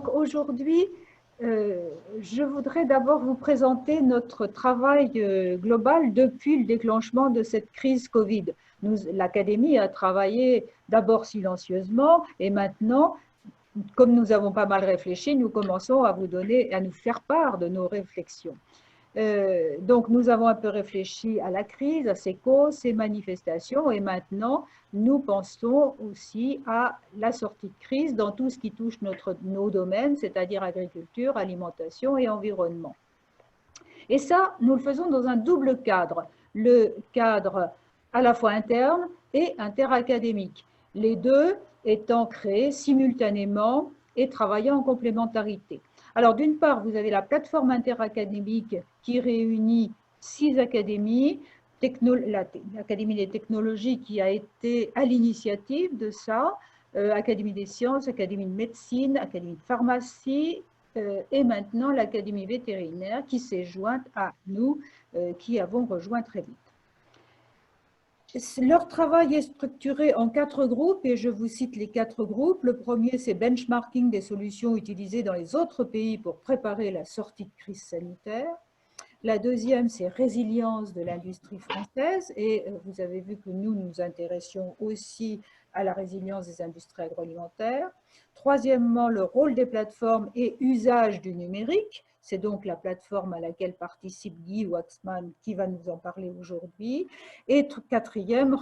Aujourd'hui, je voudrais d'abord vous présenter notre travail global depuis le déclenchement de cette crise Covid. L'Académie a travaillé d'abord silencieusement et maintenant, comme nous avons pas mal réfléchi, nous commençons à nous faire part de nos réflexions. Donc, nous avons un peu réfléchi à la crise, à ses causes, ses manifestations, et maintenant, nous pensons aussi à la sortie de crise dans tout ce qui touche nos domaines, c'est-à-dire agriculture, alimentation et environnement. Et ça, nous le faisons dans un double cadre, le cadre à la fois interne et interacadémique, les deux étant créés simultanément et travaillant en complémentarité. Alors, d'une part, vous avez la plateforme interacadémique qui réunit 6 académies, l'Académie des technologies qui a été à l'initiative de ça, Académie des sciences, Académie de médecine, Académie de pharmacie, et maintenant l'Académie vétérinaire qui s'est jointe à nous, qui avons rejoint très vite. Leur travail est structuré en 4 groupes et je vous cite les 4 groupes. Le premier, c'est benchmarking des solutions utilisées dans les autres pays pour préparer la sortie de crise sanitaire. La deuxième, c'est résilience de l'industrie française et vous avez vu que nous nous intéressions aussi à la résilience des industries agroalimentaires. Troisièmement, le rôle des plateformes et usage du numérique. C'est donc la plateforme à laquelle participe Guy Waxman qui va nous en parler aujourd'hui. Et quatrième,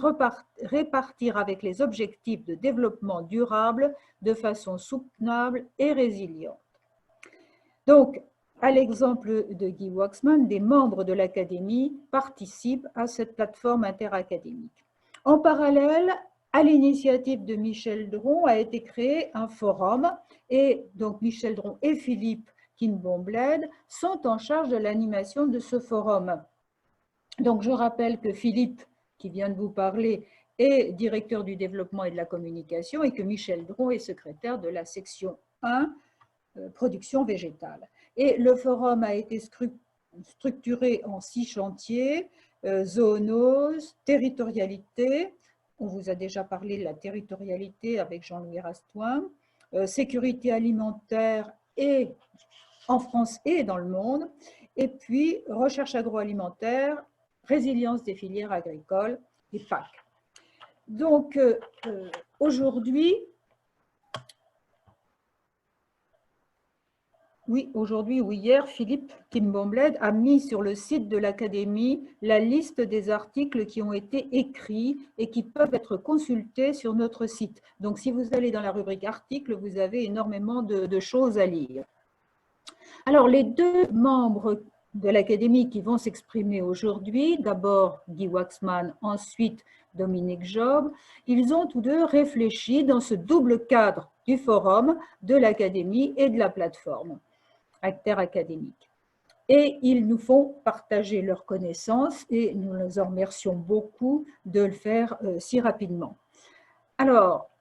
répartir avec les objectifs de développement durable de façon soutenable et résiliente. Donc, à l'exemple de Guy Waxman, des membres de l'Académie participent à cette plateforme interacadémique. En parallèle, à l'initiative de Michel Dron a été créé un forum et donc Michel Dron et Philippe Kinbombled sont en charge de l'animation de ce forum. Donc je rappelle que Philippe, qui vient de vous parler, est directeur du développement et de la communication et que Michel Dron est secrétaire de la section 1, production végétale. Et le forum a été structuré en 6 chantiers, zoonose, territorialité, on vous a déjà parlé de la territorialité avec Jean-Louis Rastoin, sécurité alimentaire et en France et dans le monde, et puis recherche agroalimentaire, résilience des filières agricoles et PAC. Donc aujourd'hui, ou hier, Philippe Kinbombled a mis sur le site de l'Académie la liste des articles qui ont été écrits et qui peuvent être consultés sur notre site. Donc, si vous allez dans la rubrique articles, vous avez énormément de choses à lire. Alors, les 2 membres de l'Académie qui vont s'exprimer aujourd'hui, d'abord Guy Waxman, ensuite Dominique Job, ils ont tous 2 réfléchi dans ce double cadre du forum, de l'Académie et de la plateforme interacadémique. Et ils nous font partager leurs connaissances et nous les en remercions beaucoup de le faire si rapidement. Alors,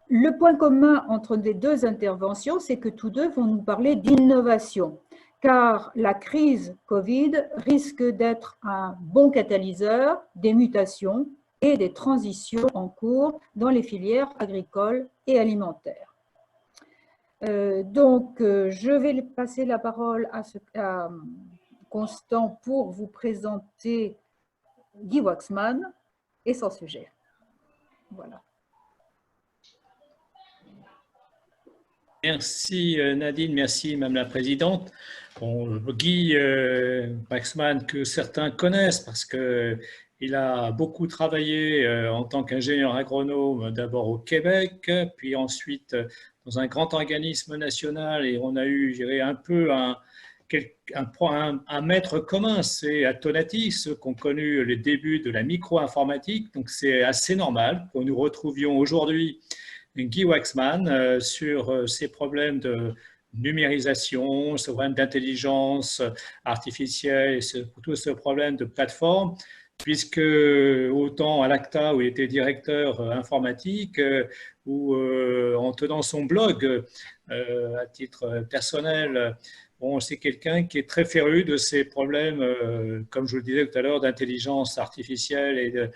le point commun entre les 2 interventions, c'est que tous 2 vont nous parler d'innovation, car la crise Covid risque d'être un bon catalyseur des mutations et des transitions en cours dans les filières agricoles et alimentaires. Donc, je vais passer la parole à Constant pour vous présenter Guy Waxman et son sujet. Voilà. Merci Nadine, merci Madame la Présidente. Bon, Guy Waxman, que certains connaissent parce qu'il a beaucoup travaillé en tant qu'ingénieur agronome, d'abord au Québec, puis ensuite dans un grand organisme national, et on a eu, je dirais, un peu un maître commun, c'est Atonati, ceux qui ont connu les débuts de la micro-informatique, donc c'est assez normal que nous retrouvions aujourd'hui Guy Waxman sur ces problèmes de numérisation, ce problème d'intelligence artificielle, tout ce problème de plateforme, puisque autant à l'ACTA où il était directeur informatique, ou en tenant son blog à titre personnel, bon, c'est quelqu'un qui est très féru de ces problèmes, comme je le disais tout à l'heure, d'intelligence artificielle et de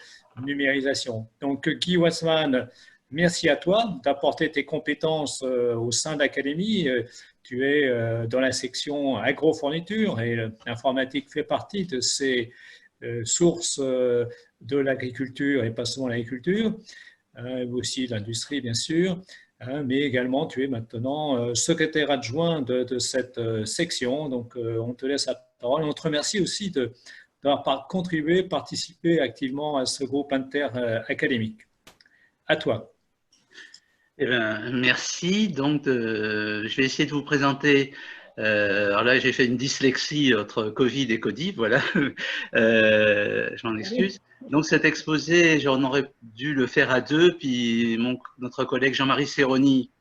numérisation. Donc Guy Waxman merci à toi d'apporter tes compétences au sein d'Académie. Tu es dans la section agrofourniture et l'informatique fait partie de ces sources de l'agriculture et pas seulement l'agriculture, aussi l'industrie bien sûr, mais également tu es maintenant secrétaire adjoint de cette section. Donc on te laisse la parole et on te remercie aussi d'avoir contribué, participé activement à ce groupe interacadémique. À toi. Eh bien, merci. Donc, je vais essayer de vous présenter. Alors là, j'ai fait une dyslexie entre Covid et Codif, voilà. Je m'en excuse. Donc, cet exposé, j'en aurais dû le faire à deux, puis notre collègue Jean-Marie Serroni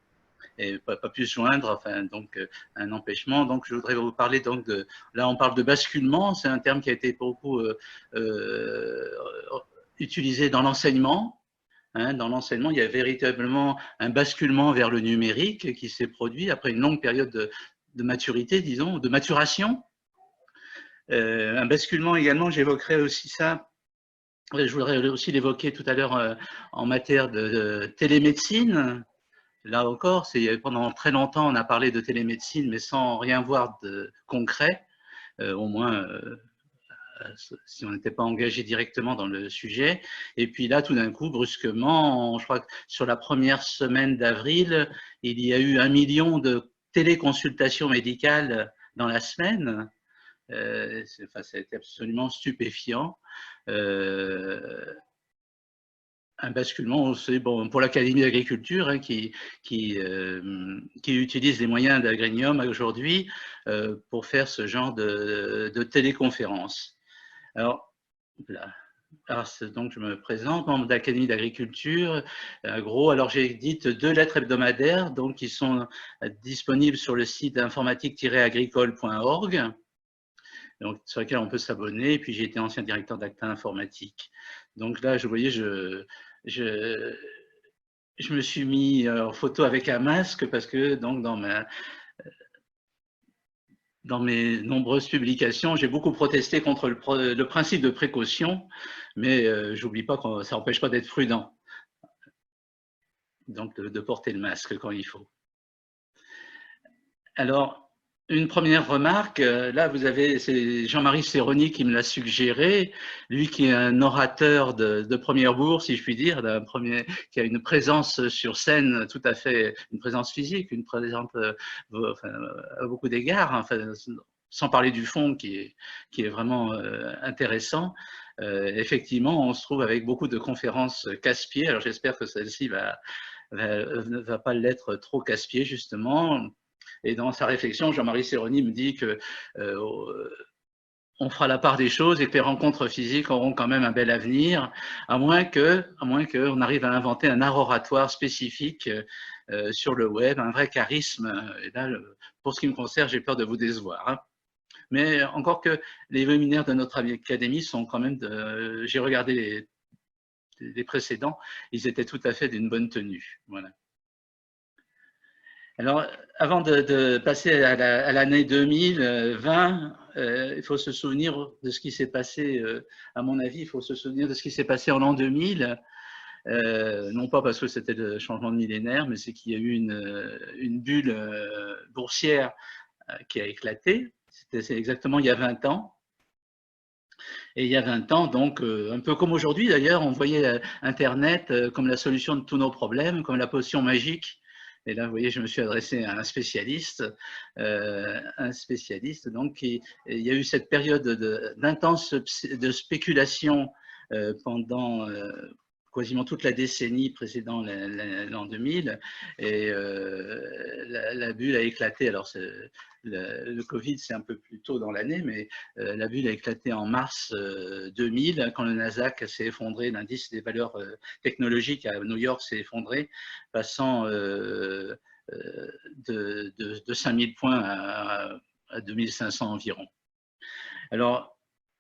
n'a pas pu se joindre, enfin, donc un empêchement. Donc, je voudrais vous parler donc de. Là, on parle de basculement. C'est un terme qui a été beaucoup utilisé dans l'enseignement. Dans l'enseignement, il y a véritablement un basculement vers le numérique qui s'est produit après une longue période de maturité, disons, de maturation. Un basculement également, j'évoquerai aussi ça, je voudrais aussi l'évoquer tout à l'heure en matière de télémédecine. Là encore, pendant très longtemps, on a parlé de télémédecine, mais sans rien voir de concret, au moins si on n'était pas engagé directement dans le sujet. Et puis là, tout d'un coup, brusquement, je crois que sur la première semaine d'avril, il y a eu 1 million de téléconsultations médicales dans la semaine. Enfin, ça a été absolument stupéfiant. Un basculement aussi bon, pour l'Académie d'agriculture hein, qui utilise les moyens d'Agrium aujourd'hui pour faire ce genre de téléconférence. Alors, donc je me présente, membre de l'Académie d'agriculture, gros, alors j'ai édite 2 lettres hebdomadaires donc, qui sont disponibles sur le site informatique-agricole.org, sur lequel on peut s'abonner, et puis j'ai été ancien directeur d'acta informatique. Donc là, vous voyez, je me suis mis en photo avec un masque parce que donc, dans mes nombreuses publications, j'ai beaucoup protesté contre le principe de précaution, mais j'oublie pas que ça n'empêche pas d'être prudent. Donc, de porter le masque quand il faut. Alors, une première remarque, là vous avez, c'est Jean-Marie Serroni qui me l'a suggéré, lui qui est un orateur de première bourse, si je puis dire, qui a une présence sur scène tout à fait, une présence physique, une présence enfin, à beaucoup d'égards, enfin, sans parler du fond qui est vraiment intéressant. Effectivement, on se trouve avec beaucoup de conférences casse-pieds, alors j'espère que celle-ci ne va pas l'être trop casse-pied justement. Et dans sa réflexion, Jean-Marie Serroni me dit que on fera la part des choses et que les rencontres physiques auront quand même un bel avenir, à moins qu'on arrive à inventer un art oratoire spécifique sur le web, un vrai charisme. Et là, pour ce qui me concerne, j'ai peur de vous décevoir. Hein. Mais encore que les webinaires de notre académie sont quand même, j'ai regardé les précédents, ils étaient tout à fait d'une bonne tenue. Voilà. Alors, avant de passer à l'année 2020, il faut se souvenir de ce qui s'est passé, à mon avis, il faut se souvenir de ce qui s'est passé en l'an 2000, non pas parce que c'était le changement de millénaire, mais c'est qu'il y a eu une bulle boursière qui a éclaté, c'est exactement il y a 20 ans. Et il y a 20 ans, donc, un peu comme aujourd'hui d'ailleurs, on voyait Internet comme la solution de tous nos problèmes, comme la potion magique. Et là, vous voyez, je me suis adressé à un spécialiste donc, il y a eu cette période d'intense de spéculation pendant quasiment toute la décennie précédant l'an 2000, et la bulle a éclaté. Alors, le Covid, c'est un peu plus tôt dans l'année, mais la bulle a éclaté en mars 2000, quand le Nasdaq s'est effondré, l'indice des valeurs technologiques à New York s'est effondré, passant de 5000 points à 2500 environ. Alors,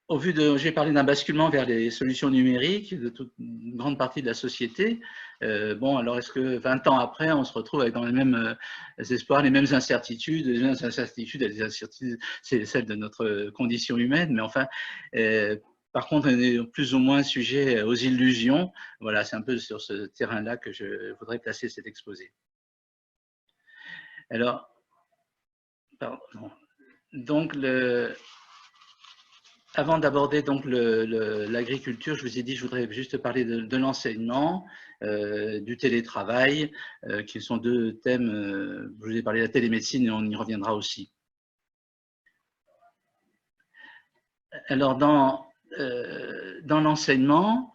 au vu j'ai parlé d'un basculement vers les solutions numériques de toute une grande partie de la société. Bon, alors est-ce que 20 ans après, on se retrouve avec dans les mêmes espoirs, les mêmes incertitudes, c'est celles de notre condition humaine, mais enfin, Par contre, on est plus ou moins sujet aux illusions. Voilà, c'est un peu sur ce terrain-là que je voudrais placer cet exposé. Alors, pardon. Donc, avant d'aborder donc l'agriculture, je vous ai dit, je voudrais juste parler de l'enseignement, du télétravail, qui sont deux thèmes. Je vous ai parlé de la télémédecine et on y reviendra aussi. Alors, dans l'enseignement,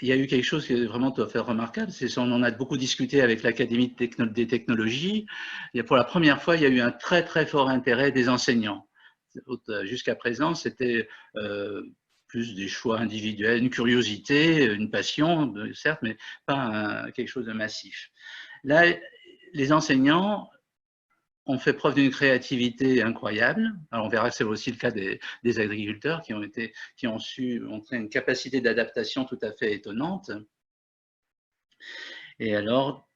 il y a eu quelque chose qui est vraiment tout à fait remarquable. On en a beaucoup discuté avec l'Académie des technologies. Pour la première fois, il y a eu un très très fort intérêt des enseignants. Jusqu'à présent, c'était plus des choix individuels, une curiosité, une passion, certes, mais pas quelque chose de massif. Là, les enseignants ont fait preuve d'une créativité incroyable. Alors on verra que c'est aussi le cas des agriculteurs qui ont su montrer une capacité d'adaptation tout à fait étonnante. Et alors,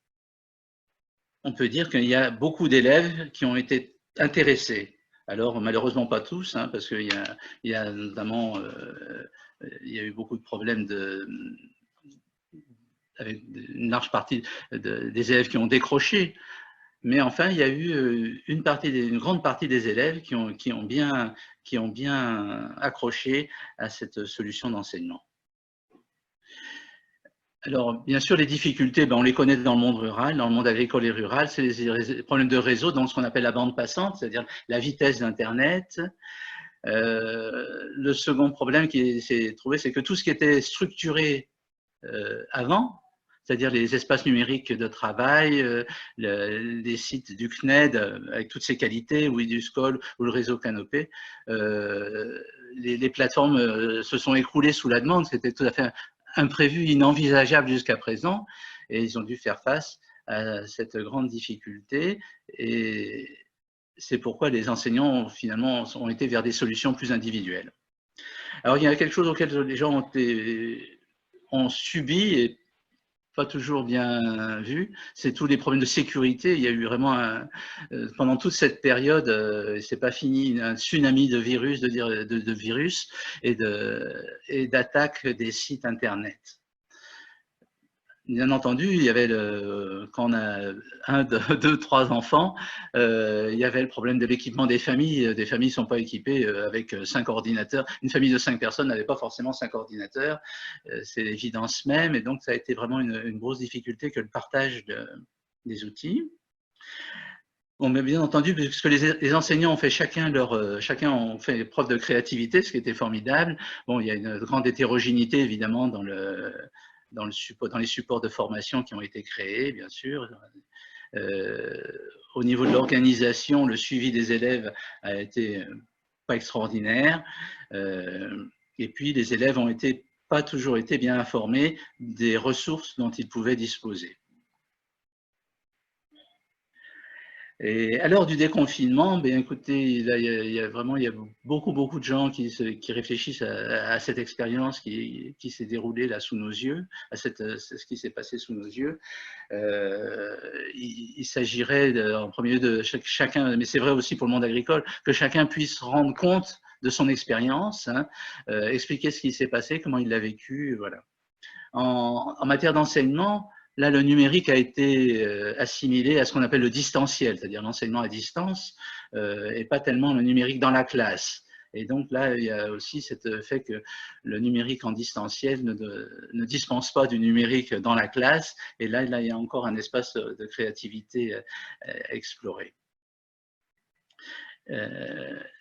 on peut dire qu'il y a beaucoup d'élèves qui ont été intéressés. Alors, malheureusement pas tous, hein, parce qu'il y a notamment il y a eu beaucoup de problèmes avec une large partie des élèves qui ont décroché. Mais enfin, il y a eu une grande partie des élèves qui ont bien accroché à cette solution d'enseignement. Alors, bien sûr, les difficultés, on les connaît dans le monde rural, dans le monde agricole et rural, c'est les problèmes de réseau, donc ce qu'on appelle la bande passante, c'est-à-dire la vitesse d'Internet. Le second problème qui s'est trouvé, c'est que tout ce qui était structuré avant, c'est-à-dire les espaces numériques de travail, les sites du CNED avec toutes ses qualités, ou Eduscol ou le réseau Canopé, les plateformes se sont écroulées sous la demande. C'était tout à fait imprévu, inenvisageable jusqu'à présent, et ils ont dû faire face à cette grande difficulté. Et c'est pourquoi les enseignants, finalement, ont été vers des solutions plus individuelles. Alors, il y a quelque chose auquel les gens ont subi et pas toujours bien vu, c'est tous les problèmes de sécurité. Il y a eu vraiment, pendant toute cette période, c'est pas fini, un tsunami de virus, de virus et d'attaques des sites Internet. Bien entendu, il y avait quand on a 1, 2, 3 enfants, il y avait le problème de l'équipement des familles. Des familles ne sont pas équipées avec 5 ordinateurs. Une famille de 5 personnes n'avait pas forcément 5 ordinateurs. C'est l'évidence même. Et donc, ça a été vraiment une grosse difficulté que le partage des outils. Bon, mais bien entendu, puisque les enseignants ont fait chacun ont fait preuve de créativité, ce qui était formidable. Bon, il y a une grande hétérogénéité, évidemment, dans les supports de formation qui ont été créés, bien sûr. Au niveau de l'organisation, le suivi des élèves a été pas extraordinaire. Et puis, les élèves ont pas toujours été bien informés des ressources dont ils pouvaient disposer. Et à l'heure du déconfinement, écoutez, là, il y a beaucoup de gens qui réfléchissent à cette expérience qui s'est déroulée là sous nos yeux, à ce qui s'est passé sous nos yeux. Il s'agirait en premier lieu de chacun, mais c'est vrai aussi pour le monde agricole, que chacun puisse rendre compte de son expérience, hein, expliquer ce qui s'est passé, comment il l'a vécu, voilà. En matière d'enseignement, là, le numérique a été assimilé à ce qu'on appelle le distanciel, c'est-à-dire l'enseignement à distance, et pas tellement le numérique dans la classe. Et donc là, il y a aussi cet fait que le numérique en distanciel ne dispense pas du numérique dans la classe. Et là, il y a encore un espace de créativité à explorer.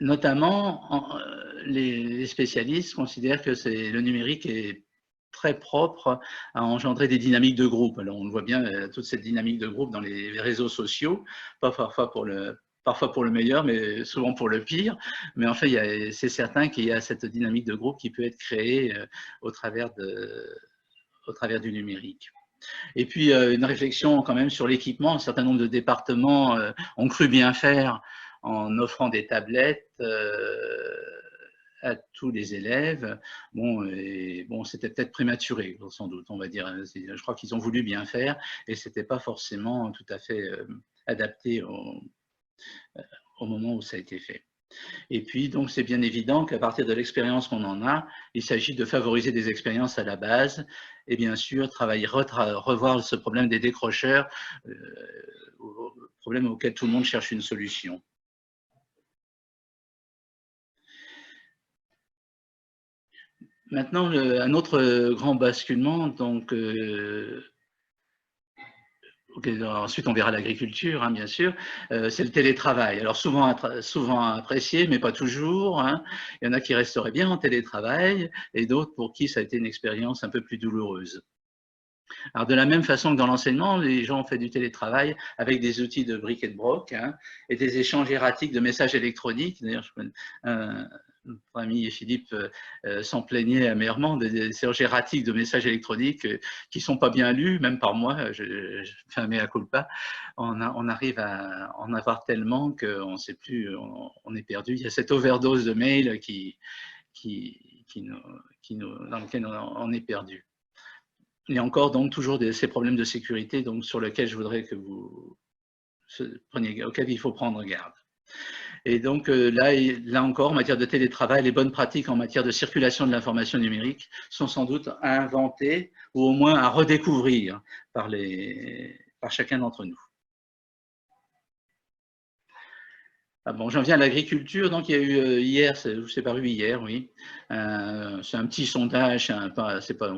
Notamment, les spécialistes considèrent que le numérique est très propre à engendrer des dynamiques de groupe. Alors, on le voit bien, toute cette dynamique de groupe dans les réseaux sociaux, parfois pour le meilleur, mais souvent pour le pire. Mais enfin, c'est certain qu'il y a cette dynamique de groupe qui peut être créée au travers du numérique. Et puis, une réflexion quand même sur l'équipement. Un certain nombre de départements ont cru bien faire en offrant des tablettes à tous les élèves. Bon, c'était peut-être prématuré, sans doute, on va dire. Je crois qu'ils ont voulu bien faire et c'était pas forcément tout à fait adapté au moment où ça a été fait. Et puis, donc, c'est bien évident qu'à partir de l'expérience qu'on en a, il s'agit de favoriser des expériences à la base et bien sûr, revoir ce problème des décrocheurs, problème auquel tout le monde cherche une solution. Maintenant, un autre grand basculement, donc, ensuite on verra l'agriculture, hein, bien sûr, c'est le télétravail. Alors souvent apprécié, mais pas toujours, hein. Il y en a qui resteraient bien en télétravail et d'autres pour qui ça a été une expérience un peu plus douloureuse. Alors de la même façon que dans l'enseignement, les gens ont fait du télétravail avec des outils de bric et de broc, hein, et des échanges erratiques de messages électroniques. D'ailleurs, notre ami Philippe s'en plaignait amèrement des échanges erratiques de messages électroniques qui ne sont pas bien lus, même par moi, je fais un mea culpa. On arrive à en avoir tellement qu'on ne sait plus, on est perdu. Il y a cette overdose de mails dans lequel on est perdu. Il y a encore donc toujours ces problèmes de sécurité donc, sur lesquels je voudrais que vous preniez, auxquels il faut prendre garde. Et donc là encore, en matière de télétravail, les bonnes pratiques en matière de circulation de l'information numérique sont sans doute à inventer ou au moins à redécouvrir par chacun d'entre nous. Ah bon, j'en viens à l'agriculture. Donc, il y a eu hier, c'est paru hier, oui. C'est un petit sondage, je ne sais pas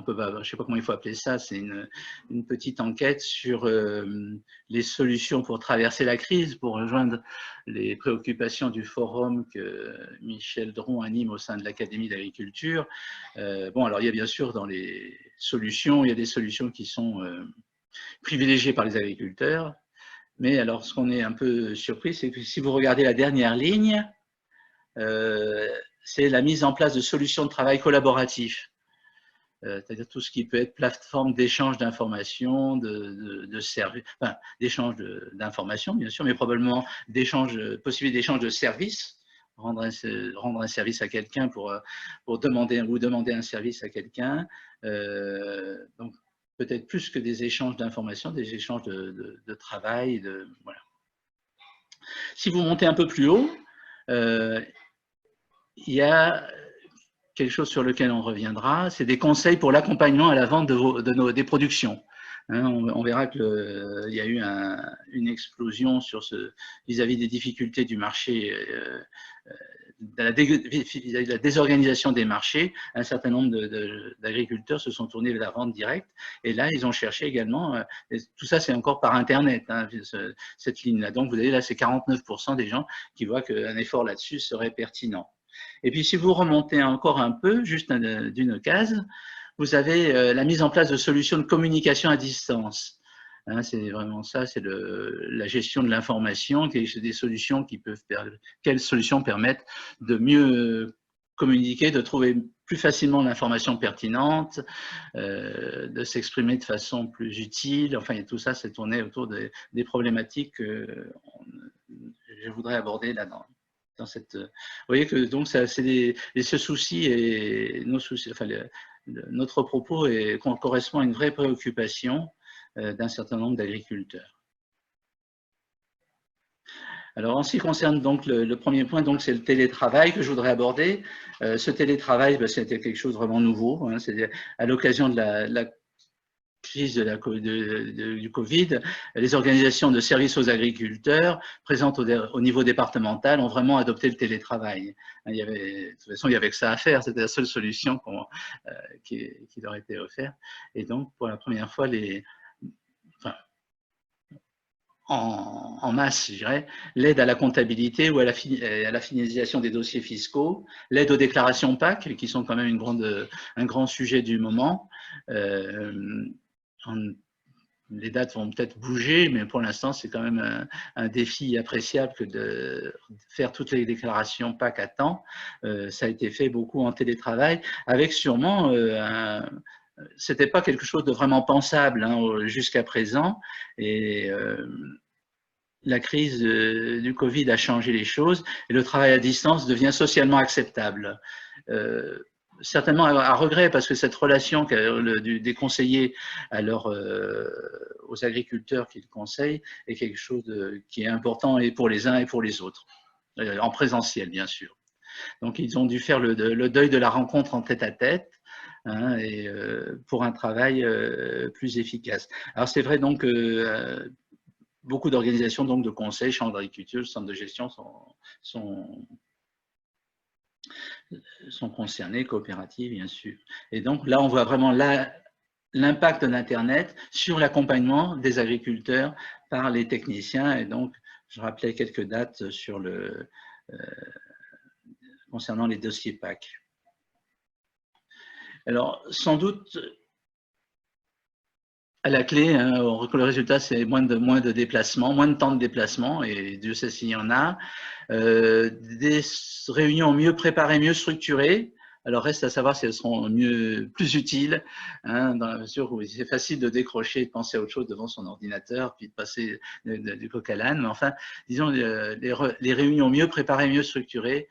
comment il faut appeler ça, c'est une petite enquête sur les solutions pour traverser la crise, pour rejoindre les préoccupations du forum que Michel Dron anime au sein de l'Académie d'agriculture. Bon, alors il y a bien sûr dans les solutions, il y a des solutions qui sont privilégiées par les agriculteurs. Mais alors, ce qu'on est un peu surpris, c'est que si vous regardez la dernière ligne, c'est la mise en place de solutions de travail collaboratif. C'est-à-dire tout ce qui peut être plateforme d'échange d'informations, d'échange d'informations, bien sûr, mais probablement possibilité d'échange de services, rendre un service à quelqu'un pour demander un service à quelqu'un. Donc, peut-être plus que des échanges d'informations, des échanges de travail. Voilà. Si vous montez un peu plus haut, il y a quelque chose sur lequel on reviendra, c'est des conseils pour l'accompagnement à la vente des productions. Hein, on verra qu'il y a eu une explosion vis-à-vis des difficultés du marché, de la désorganisation des marchés. Un certain nombre d'agriculteurs se sont tournés vers la vente directe et là ils ont cherché également, tout ça c'est encore par internet, hein, cette ligne là, donc vous avez là c'est 49% des gens qui voient qu'un effort là-dessus serait pertinent. Et puis si vous remontez encore un peu, juste d'une case, vous avez la mise en place de solutions de communication à distance. Hein, c'est vraiment ça, c'est la gestion de l'information, des solutions quelles solutions permettent de mieux communiquer, de trouver plus facilement l'information pertinente, de s'exprimer de façon plus utile. Enfin, et tout ça, c'est tourné autour des problématiques que je voudrais aborder là-dedans. Vous voyez que donc ce souci et nos soucis, enfin, notre propos correspond à une vraie préoccupation d'un certain nombre d'agriculteurs. Alors, en ce qui concerne donc le premier point, donc c'est le télétravail que je voudrais aborder. Ce télétravail, c'était quelque chose de vraiment nouveau. Hein, c'est à l'occasion de la crise du Covid, les organisations de services aux agriculteurs présentes au niveau départemental ont vraiment adopté le télétravail. De toute façon, il y avait que ça à faire, c'était la seule solution qui leur était offerte. Et donc, pour la première fois, en masse, je dirais, l'aide à la comptabilité ou à la finalisation des dossiers fiscaux, l'aide aux déclarations PAC, qui sont quand même un grand sujet du moment. Les dates vont peut-être bouger, mais pour l'instant, c'est quand même un défi appréciable que de faire toutes les déclarations PAC à temps. Ça a été fait beaucoup en télétravail, avec sûrement c'était pas quelque chose de vraiment pensable hein, jusqu'à présent, et la crise du Covid a changé les choses, et le travail à distance devient socialement acceptable. Certainement à regret, parce que cette relation des conseillers aux agriculteurs qu'ils conseillent est quelque chose qui est important et pour les uns et pour les autres. en présentiel bien sûr. Donc ils ont dû faire le deuil de la rencontre en tête-à-tête, hein, et pour un travail plus efficace. Alors c'est vrai donc beaucoup d'organisations donc de conseils, chambres d'agriculture, centres de gestion sont concernés, coopératives bien sûr. Et donc là on voit vraiment l'impact d'Internet sur l'accompagnement des agriculteurs par les techniciens. Et donc je rappelais quelques dates sur concernant les dossiers PAC. Alors, sans doute, à la clé, hein, le résultat, c'est moins de déplacements, moins de temps de déplacement, et Dieu sait s'il y en a. Des réunions mieux préparées, mieux structurées. Alors, reste à savoir si elles seront plus utiles, hein, dans la mesure où c'est facile de décrocher, de penser à autre chose devant son ordinateur, puis de passer du coq à l'âne. Mais enfin, disons, les réunions mieux préparées, mieux structurées,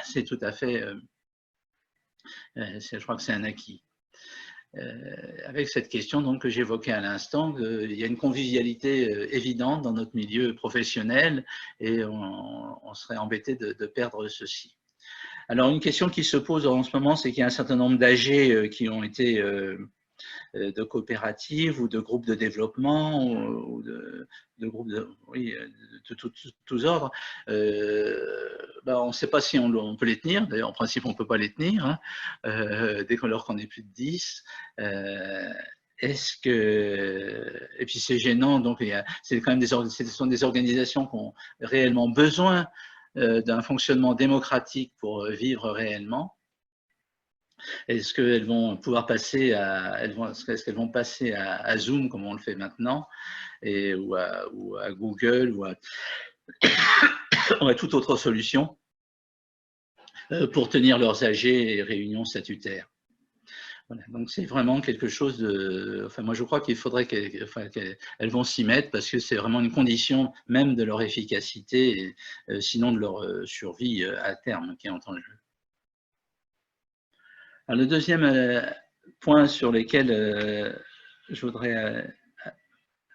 c'est tout à fait, je crois que c'est un acquis. Avec cette question donc, que j'évoquais à l'instant, il y a une convivialité évidente dans notre milieu professionnel et on serait embêté de perdre ceci. Alors une question qui se pose en ce moment, c'est qu'il y a un certain nombre d'AG qui ont été de coopératives ou de groupes de développement ou de groupes de tous ordres. On ne sait pas si on peut les tenir. D'ailleurs, en principe, on ne peut pas les tenir, hein, dès qu'on est plus de 10. Est-ce que, et puis c'est gênant, donc c'est quand même ce sont des organisations qui ont réellement besoin d'un fonctionnement démocratique pour vivre réellement. Est-ce qu'elles vont pouvoir passer est-ce qu'elles vont passer à Zoom comme on le fait maintenant, ou à Google ou à toute autre solution pour tenir leurs AG et réunions statutaires? Voilà, donc c'est vraiment quelque chose de. Enfin, moi je crois qu'il faudrait qu'elles vont s'y mettre parce que c'est vraiment une condition même de leur efficacité, et sinon de leur survie à terme qui est en jeu. Alors, le deuxième point sur lequel je voudrais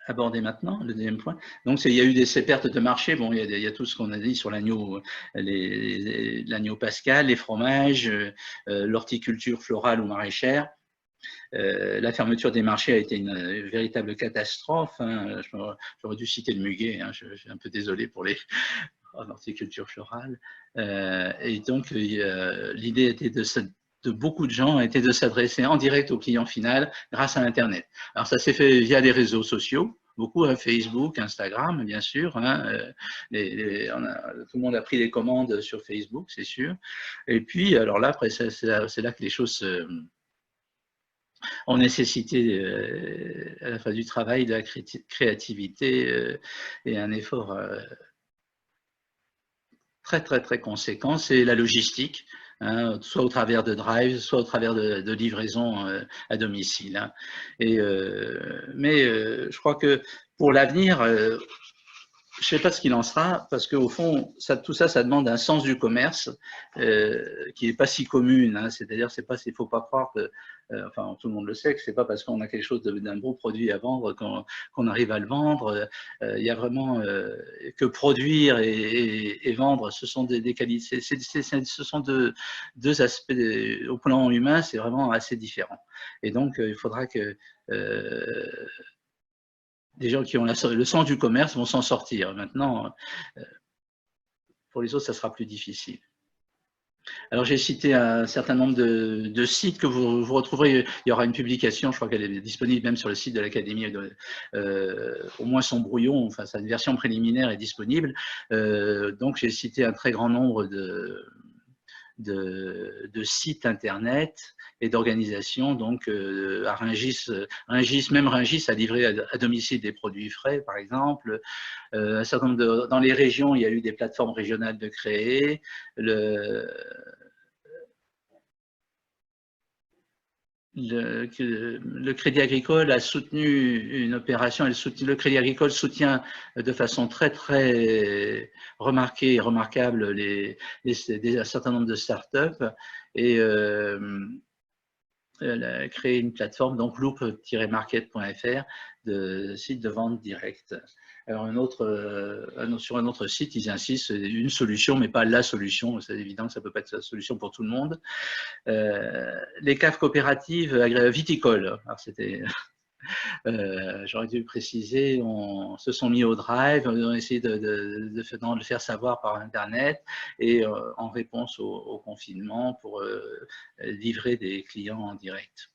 aborder maintenant, le deuxième point, donc il y a eu ces pertes de marché. Bon, il y a tout ce qu'on a dit sur l'agneau pascal, les fromages, l'horticulture florale ou maraîchère. La fermeture des marchés a été une véritable catastrophe, hein. J'aurais dû citer le muguet, hein. Je suis un peu désolé pour l'horticulture florale. Et donc, l'idée était de beaucoup de gens était de s'adresser en direct au client final grâce à Internet. Alors ça s'est fait via les réseaux sociaux, beaucoup, hein, Facebook, Instagram, bien sûr, hein, tout le monde a pris les commandes sur Facebook, c'est sûr. Et puis, alors là, après, c'est là que les choses ont nécessité à la fois du travail, de la créativité et un effort très, très, très conséquent, c'est la logistique. Hein, soit au travers de Drive, soit au travers de livraison à domicile. Hein. Mais je crois que pour l'avenir, je ne sais pas ce qu'il en sera, parce qu'au fond, tout ça, ça demande un sens du commerce qui n'est pas si commune. Hein. C'est-à-dire, il ne faut pas croire que, enfin, tout le monde le sait, que ce n'est pas parce qu'on a quelque chose d'un beau produit à vendre qu'on arrive à le vendre. Il y a vraiment que produire et vendre, ce sont des qualités, ce sont deux aspects, au plan humain, c'est vraiment assez différent. Et donc, il faudra que des gens qui ont le sens du commerce vont s'en sortir. Maintenant, pour les autres, ça sera plus difficile. Alors, j'ai cité un certain nombre de sites que vous retrouverez. Il y aura une publication, je crois qu'elle est disponible même sur le site de l'Académie. Au moins son brouillon, enfin, sa version préliminaire est disponible. Donc, j'ai cité un très grand nombre de sites internet et d'organisations. Donc, à Rungis a livré à domicile des produits frais, par exemple. Un certain nombre dans les régions, il y a eu des plateformes régionales de créer. Le Crédit Agricole a soutenu une opération, le Crédit Agricole soutient de façon très très remarquée et remarquable un certain nombre de startups et créé une plateforme, donc loop-market.fr, de site de vente directe. Alors sur un autre site, ils insistent, une solution, mais pas la solution. C'est évident que ça ne peut pas être la solution pour tout le monde. Les caves coopératives viticoles, alors c'était... j'aurais dû préciser, se sont mis au drive, ont essayé de le faire savoir par Internet et en réponse au confinement pour livrer des clients en direct.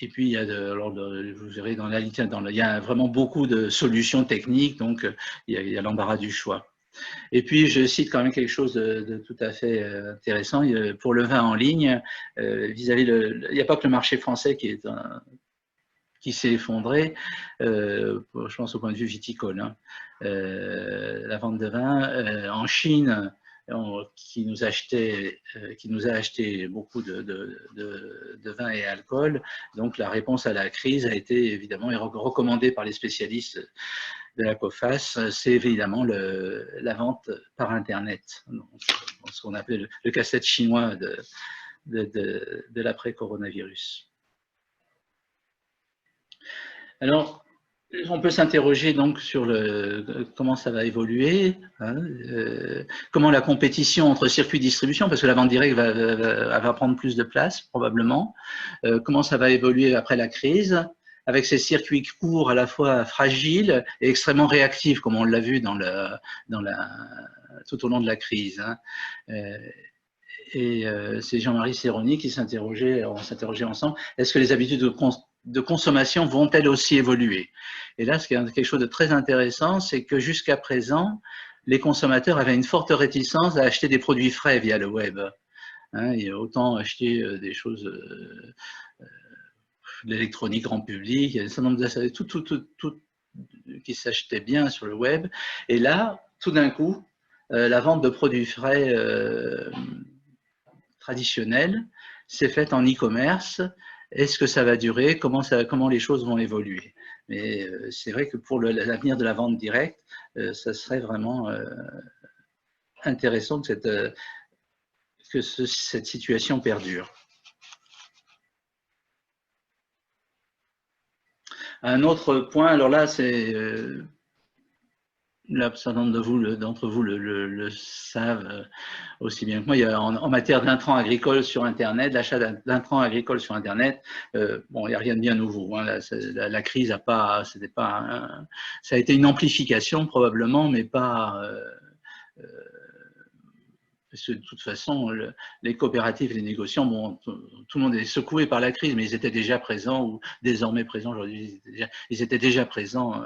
Et puis, il y a vous verrez dans la liste, il y a vraiment beaucoup de solutions techniques, donc il y a l'embarras du choix. Et puis, je cite quand même quelque chose de tout à fait intéressant. Pour le vin en ligne, il n'y a pas que le marché français qui s'est effondré, je pense au point de vue viticole. Hein. La vente de vin en Chine, qui nous a acheté beaucoup de vin et alcool. Donc, la réponse à la crise a été évidemment recommandée par les spécialistes de la COFAS, c'est évidemment la vente par Internet, donc, ce qu'on appelle le casse-tête chinois de l'après-coronavirus. Alors, on peut s'interroger donc sur comment ça va évoluer, hein, comment la compétition entre circuits de distribution, parce que la vente directe va prendre plus de place probablement, comment ça va évoluer après la crise, avec ces circuits courts à la fois fragiles et extrêmement réactifs, comme on l'a vu tout au long de la crise. Hein. C'est Jean-Marie Serroni qui s'interrogeait ensemble, est-ce que les habitudes de consommation vont-elles aussi évoluer? Et là, ce qui est quelque chose de très intéressant, c'est que jusqu'à présent, les consommateurs avaient une forte réticence à acheter des produits frais via le web. Hein, il y a autant acheter des choses, l'électronique grand public, il y a un certain nombre de tout qui s'achetait bien sur le web. Et là, tout d'un coup, la vente de produits frais traditionnels s'est faite en e-commerce. Est-ce que ça va durer? Comment les choses vont évoluer? Mais c'est vrai que pour l'avenir de la vente directe, ça serait vraiment intéressant que cette situation perdure. Un autre point, alors là, c'est là, un certain nombre d'entre vous le savent aussi bien que moi. Il y a en matière d'intrants agricoles sur Internet, l'achat d'intrants agricoles sur Internet, bon, il n'y a rien de bien nouveau. Hein. La crise a pas, ça a été une amplification probablement, mais pas. Parce que de toute façon, les coopératives, les négociants, bon, tout le monde est secoué par la crise, mais ils étaient déjà présents, ou désormais présents aujourd'hui, ils étaient déjà présents.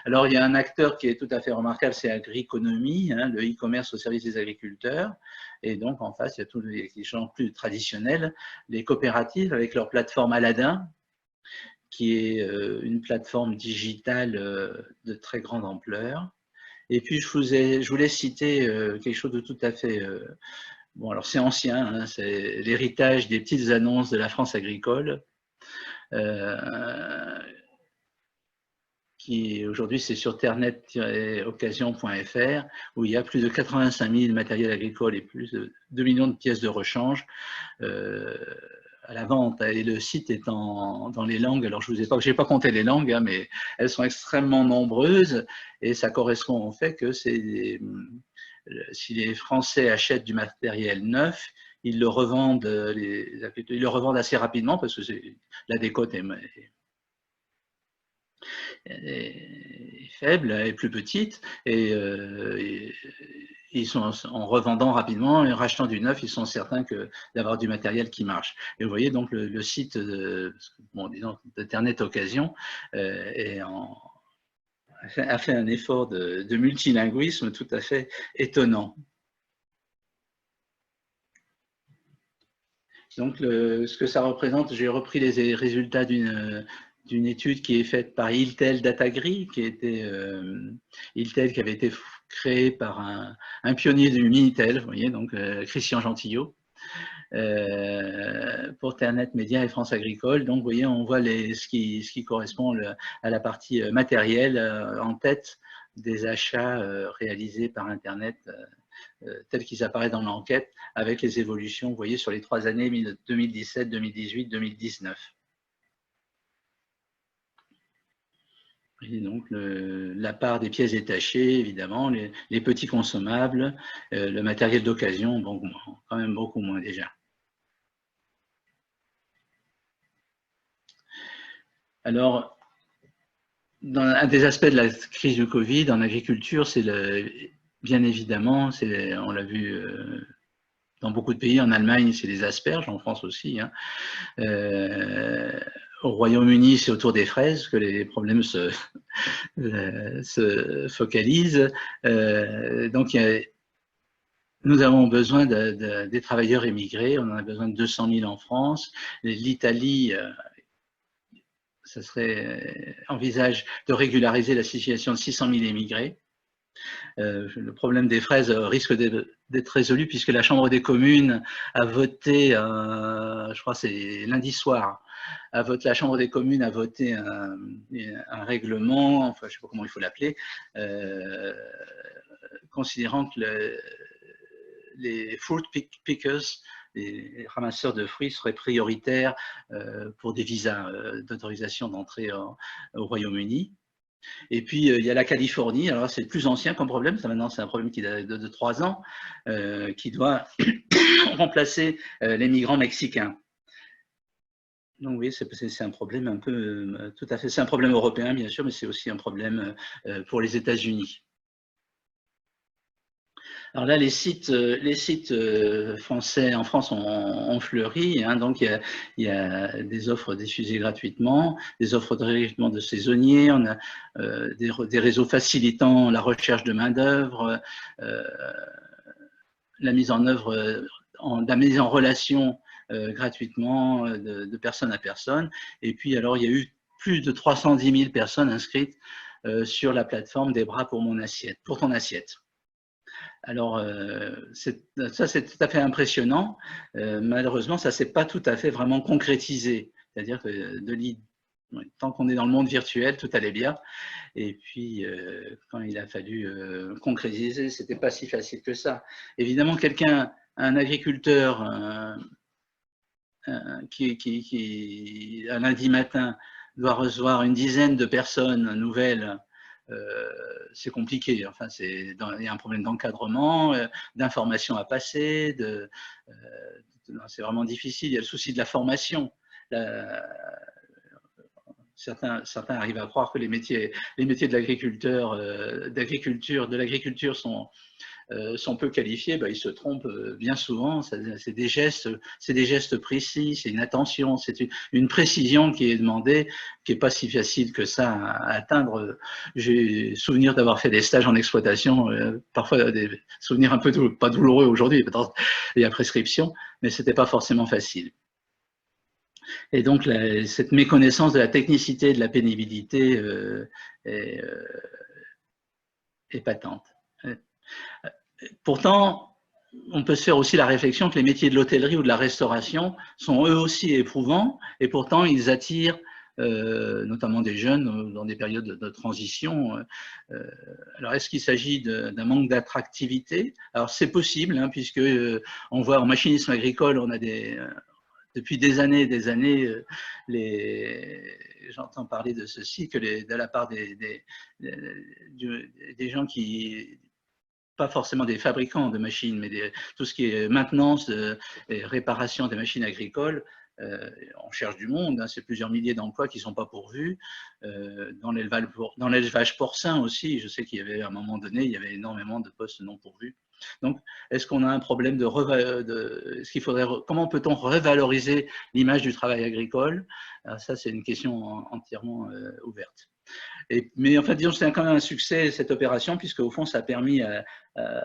Alors, il y a un acteur qui est tout à fait remarquable, c'est Agriconomie, hein, le e-commerce au service des agriculteurs. Et donc, en face, il y a tous les gens plus traditionnels, les coopératives avec leur plateforme Aladdin, qui est une plateforme digitale de très grande ampleur. Et puis, je voulais citer quelque chose de tout à fait... bon, alors c'est ancien, hein, c'est l'héritage des petites annonces de la France agricole, qui aujourd'hui, c'est sur ternet-occasion.fr, où il y a plus de 85 000 matériels agricoles et plus de 2 millions de pièces de rechange à la vente. Et le site est dans les langues, alors je n'ai pas compté les langues, hein, mais elles sont extrêmement nombreuses et ça correspond au fait que si les Français achètent du matériel neuf, ils le revendent assez rapidement parce que la décote est faible et plus petite, et ils sont en revendant rapidement et en rachetant du neuf, ils sont certains d'avoir du matériel qui marche. Et vous voyez donc le site d'Internet Occasion a fait un effort de multilinguisme tout à fait étonnant. Donc ce que ça représente, j'ai repris les résultats d'une étude qui est faite par Iltel Datagri, Iltel qui avait été créé par un pionnier du Minitel, vous voyez, donc Christian Gentillot, pour Ternet Média et France Agricole. Donc, vous voyez, on voit ce qui correspond à la partie matérielle en tête des achats réalisés par Internet tels qu'ils apparaissent dans l'enquête, avec les évolutions, vous voyez, sur les 3 années 2017, 2018, 2019. Et donc, la part des pièces détachées, évidemment, les petits consommables, le matériel d'occasion, bon, quand même beaucoup moins déjà. Alors, un des aspects de la crise du Covid en agriculture, c'est bien évidemment, on l'a vu dans beaucoup de pays, en Allemagne, c'est les asperges, en France aussi. Hein. Au Royaume-Uni, c'est autour des fraises que les problèmes se focalisent. Donc, nous avons besoin des travailleurs émigrés, on en a besoin de 200 000 en France. L'Italie envisage de régulariser la situation de 600 000 émigrés. Le problème des fraises risque d'être résolu puisque la Chambre des communes a voté, je crois c'est lundi soir, la Chambre des communes a voté un règlement, enfin je ne sais pas comment il faut l'appeler, considérant que les fruit pickers, les ramasseurs de fruits seraient prioritaires pour des visas d'autorisation d'entrée au Royaume-Uni. Et puis, il y a la Californie, alors c'est plus ancien comme problème, ça maintenant c'est un problème qui date de 3 ans, qui doit remplacer les migrants mexicains. Donc oui, c'est un problème un peu, tout à fait, c'est un problème européen bien sûr, mais c'est aussi un problème pour les États-Unis. Alors là, les sites français en France ont fleuri, hein, donc il y a des offres diffusées gratuitement, des offres directement de saisonniers, on a des réseaux facilitant la recherche de main-d'œuvre, la mise en œuvre, la mise en relation gratuitement de personne à personne. Et puis alors, il y a eu plus de 310 000 personnes inscrites sur la plateforme Des bras pour ton assiette. Alors, ça c'est tout à fait impressionnant. Malheureusement, ça ne s'est pas tout à fait vraiment concrétisé. C'est-à-dire que tant qu'on est dans le monde virtuel, tout allait bien. Et puis, quand il a fallu concrétiser, ce n'était pas si facile que ça. Évidemment, un agriculteur qui, un lundi matin, doit recevoir une dizaine de personnes nouvelles, c'est compliqué. Enfin, il y a un problème d'encadrement, d'informations à passer, c'est vraiment difficile. Il y a le souci de la formation. Certains arrivent à croire que les métiers de l'agriculture, de l'agriculture sont peu qualifiés, ils se trompent bien souvent. C'est des gestes précis, c'est une attention, c'est une précision qui est demandée, qui n'est pas si facile que ça à atteindre. J'ai souvenir d'avoir fait des stages en exploitation, parfois des souvenirs un peu pas douloureux aujourd'hui, il y a prescription, mais ce n'était pas forcément facile. Et donc, cette méconnaissance de la technicité et de la pénibilité est patente. Pourtant, on peut se faire aussi la réflexion que les métiers de l'hôtellerie ou de la restauration sont eux aussi éprouvants, et pourtant ils attirent notamment des jeunes dans des périodes de transition. Alors, est-ce qu'il s'agit d'un manque d'attractivité? Alors, c'est possible, hein, puisque on voit en machinisme agricole, on a depuis des années, j'entends parler de ceci, que de la part des gens qui, pas forcément des fabricants de machines, mais tout ce qui est maintenance et réparation des machines agricoles, on cherche du monde, hein, c'est plusieurs milliers d'emplois qui ne sont pas pourvus. Dans l'élevage porcin aussi, je sais qu'il y avait à un moment donné, il y avait énormément de postes non pourvus. Donc, est-ce qu'on a un problème comment peut-on revaloriser l'image du travail agricole? Alors ça, c'est une question entièrement ouverte. Mais en fait, disons, c'est quand même un succès, cette opération, puisque au fond, ça a permis à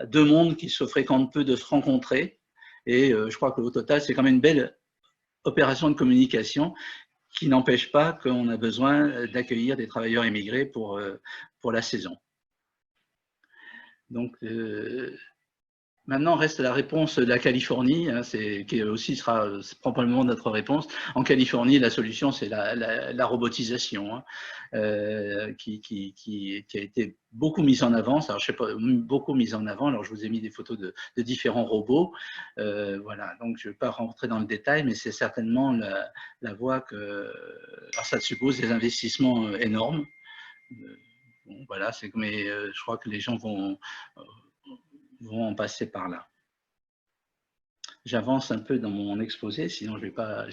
deux mondes qui se fréquentent peu de se rencontrer. Et je crois qu'au total, c'est quand même une belle opération de communication qui n'empêche pas qu'on a besoin d'accueillir des travailleurs émigrés pour la saison. Donc, Maintenant, reste la réponse de la Californie, hein, qui aussi sera probablement notre réponse. En Californie, la solution, c'est la robotisation, hein, qui a été beaucoup mise en avant. Alors, je sais pas, beaucoup mise en avant. Alors, je vous ai mis des photos de différents robots. Voilà, donc je ne vais pas rentrer dans le détail, mais c'est certainement la voie que. Alors, ça suppose des investissements énormes. Bon, voilà, mais je crois que les gens vont en passer par là. J'avance un peu dans mon exposé, sinon je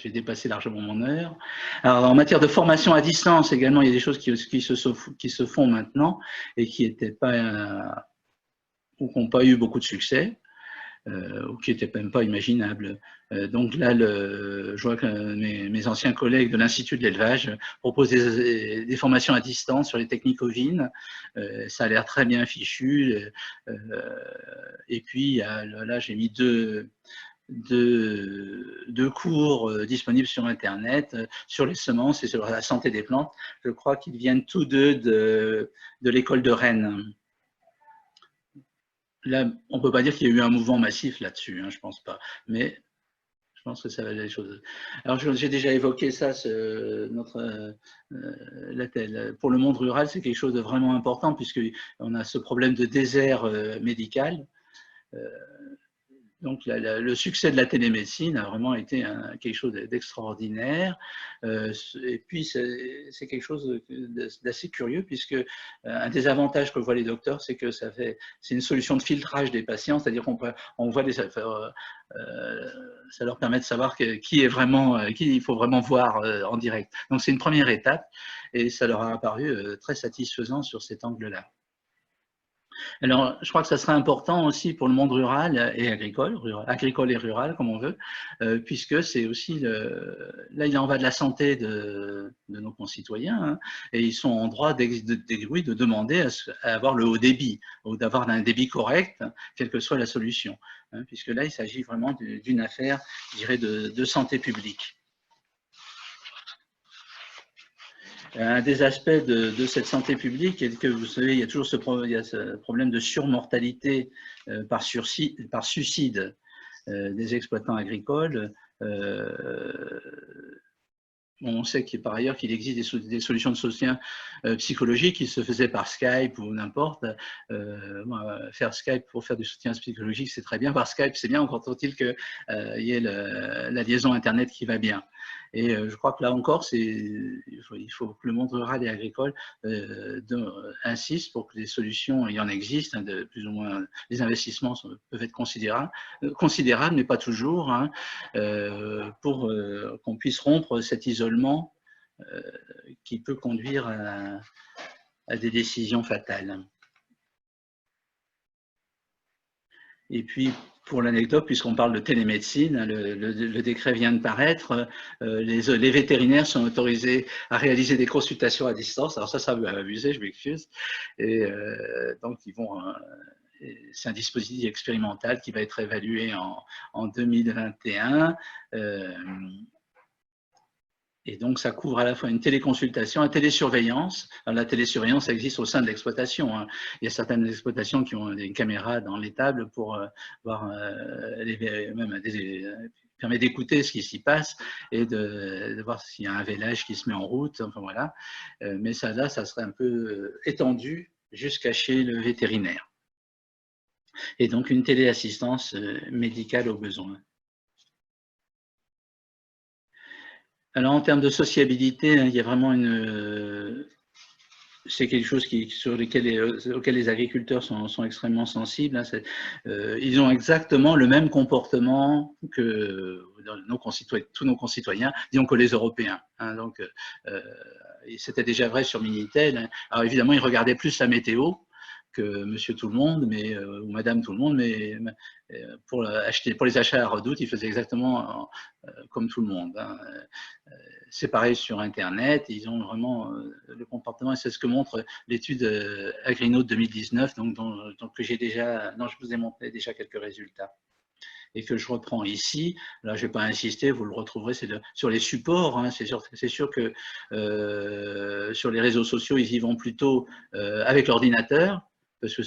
vais dépasser largement mon heure. Alors, en matière de formation à distance également, il y a des choses qui se font maintenant et qui n'étaient pas, ou qui n'ont pas eu beaucoup de succès, ou qui n'étaient même pas imaginables. Donc là, je vois que mes anciens collègues de l'Institut de l'élevage proposent des formations à distance sur les techniques ovines. Ça a l'air très bien fichu. Et puis, là, j'ai mis deux cours disponibles sur Internet, sur les semences et sur la santé des plantes. Je crois qu'ils viennent tous deux de l'école de Rennes. Là, on ne peut pas dire qu'il y a eu un mouvement massif là-dessus, hein, je ne pense pas. Mais je pense que ça va les choses. Alors, j'ai déjà évoqué ça, pour le monde rural, c'est quelque chose de vraiment important, puisqu'on a ce problème de désert médical. Donc, le succès de la télémédecine a vraiment été quelque chose d'extraordinaire. Et puis, c'est quelque chose d'assez curieux, puisque un des avantages que voient les docteurs, c'est que c'est une solution de filtrage des patients, c'est-à-dire qu'on voit ça leur permet de savoir qui il faut vraiment voir en direct. Donc, c'est une première étape, et ça leur a apparu très satisfaisant sur cet angle-là. Alors, je crois que ça serait important aussi pour le monde rural et agricole et rural, comme on veut, puisque c'est aussi, là, il en va de la santé de nos concitoyens, hein, et ils sont en droit de demander à avoir le haut débit, ou d'avoir un débit correct, quelle que soit la solution, hein, puisque là, il s'agit vraiment d'une affaire, je dirais, de santé publique. Un des aspects de cette santé publique est que, vous savez, il y a toujours ce problème de surmortalité par suicide des exploitants agricoles. On sait par ailleurs qu'il existe des solutions de soutien psychologique qui se faisaient par Skype ou n'importe. Faire Skype pour faire du soutien psychologique, c'est très bien. Par Skype, c'est bien, encore faut-il qu'il y ait la liaison Internet qui va bien. Et je crois que là encore, il faut que le monde rural et agricole insiste pour que des solutions, il y en existe, hein, plus ou moins, les investissements peuvent être considérables, mais pas toujours, hein, pour qu'on puisse rompre cet isolement qui peut conduire à des décisions fatales. Et puis, pour l'anecdote, puisqu'on parle de télémédecine, hein, le décret vient de paraître, les vétérinaires sont autorisés à réaliser des consultations à distance. Alors ça va abuser, je m'excuse. Et donc, c'est un dispositif expérimental qui va être évalué en 2021. Et donc, ça couvre à la fois une téléconsultation, une télésurveillance. Alors, la télésurveillance existe au sein de l'exploitation, hein. Il y a certaines exploitations qui ont des caméras dans l'étable pour voir, permet d'écouter ce qui s'y passe et de voir s'il y a un vélage qui se met en route. Enfin, voilà. Mais ça serait un peu étendu jusqu'à chez le vétérinaire. Et donc, une téléassistance médicale au besoin. Alors, en termes de sociabilité, il y a vraiment c'est quelque chose auquel les agriculteurs sont extrêmement sensibles, hein. Ils ont exactement le même comportement que tous nos concitoyens, disons que les Européens, hein. Donc, c'était déjà vrai sur Minitel, hein. Alors, évidemment, ils regardaient plus la météo que Monsieur Tout le Monde, ou Madame Tout le Monde, mais pour les achats à Redoute, ils faisaient exactement comme tout le monde, hein. C'est pareil sur Internet, ils ont vraiment le comportement, et c'est ce que montre l'étude Agrinaut 2019, donc dont je vous ai montré déjà quelques résultats, et que je reprends ici. Là, je ne vais pas insister, vous le retrouverez, c'est sur les supports, hein. C'est sûr que sur les réseaux sociaux, ils y vont plutôt avec l'ordinateur, parce que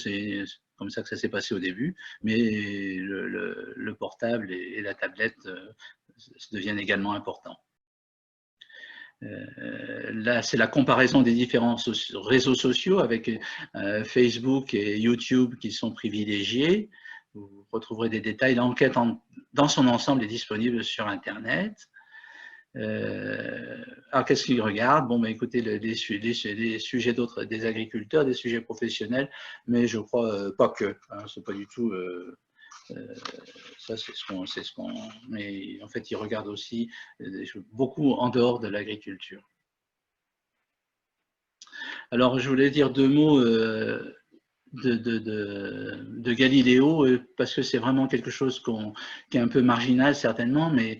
comme ça que ça s'est passé au début, mais le portable et la tablette deviennent également importants. Là, c'est la comparaison des différents réseaux sociaux avec Facebook et YouTube qui sont privilégiés. Vous retrouverez des détails. L'enquête dans son ensemble est disponible sur Internet. Alors, qu'est-ce qu'ils regardent? Bon, ben, écoutez, les sujets d'autres, des agriculteurs, des sujets professionnels, mais je crois pas que. Hein, c'est pas du tout. Ça, c'est ce qu'on. Mais en fait, ils regardent aussi beaucoup en dehors de l'agriculture. Alors, je voulais dire 2 mots de Galiléo, parce que c'est vraiment quelque chose qui est un peu marginal certainement, mais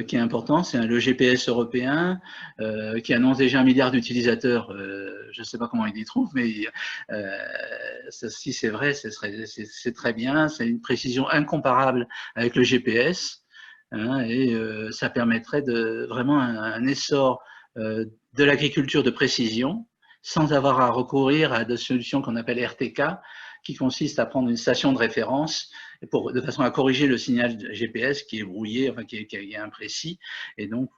qui est important. C'est le GPS européen qui annonce déjà 1 milliard d'utilisateurs. Je ne sais pas comment il y trouve, mais si c'est vrai, c'est très bien. C'est une précision incomparable avec le GPS, hein, et ça permettrait vraiment un essor de l'agriculture de précision, sans avoir à recourir à des solutions qu'on appelle RTK, qui consiste à prendre une station de référence de façon à corriger le signal GPS qui est brouillé, enfin qui est imprécis. Et donc,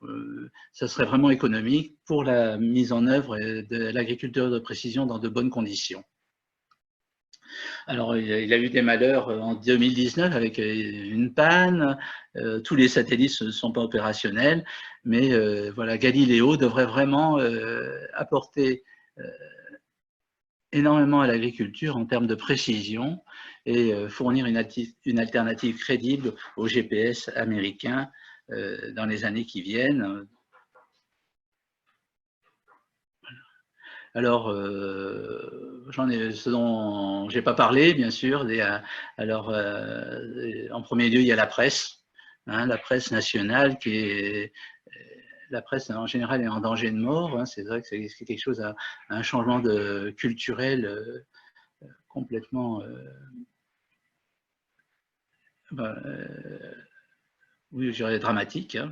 ça serait vraiment économique pour la mise en œuvre de l'agriculture de précision dans de bonnes conditions. Alors, il a eu des malheurs en 2019 avec une panne. Tous les satellites ne sont pas opérationnels, mais voilà, Galiléo devrait vraiment apporter énormément à l'agriculture en termes de précision et fournir une alternative crédible au GPS américain dans les années qui viennent. Alors, ce dont j'ai pas parlé, bien sûr. Alors, en premier lieu, il y a la presse, hein, la presse nationale qui est la presse en général est en danger de mort. Hein, c'est vrai que c'est quelque chose à un changement culturel complètement. Oui, je dirais dramatique, hein,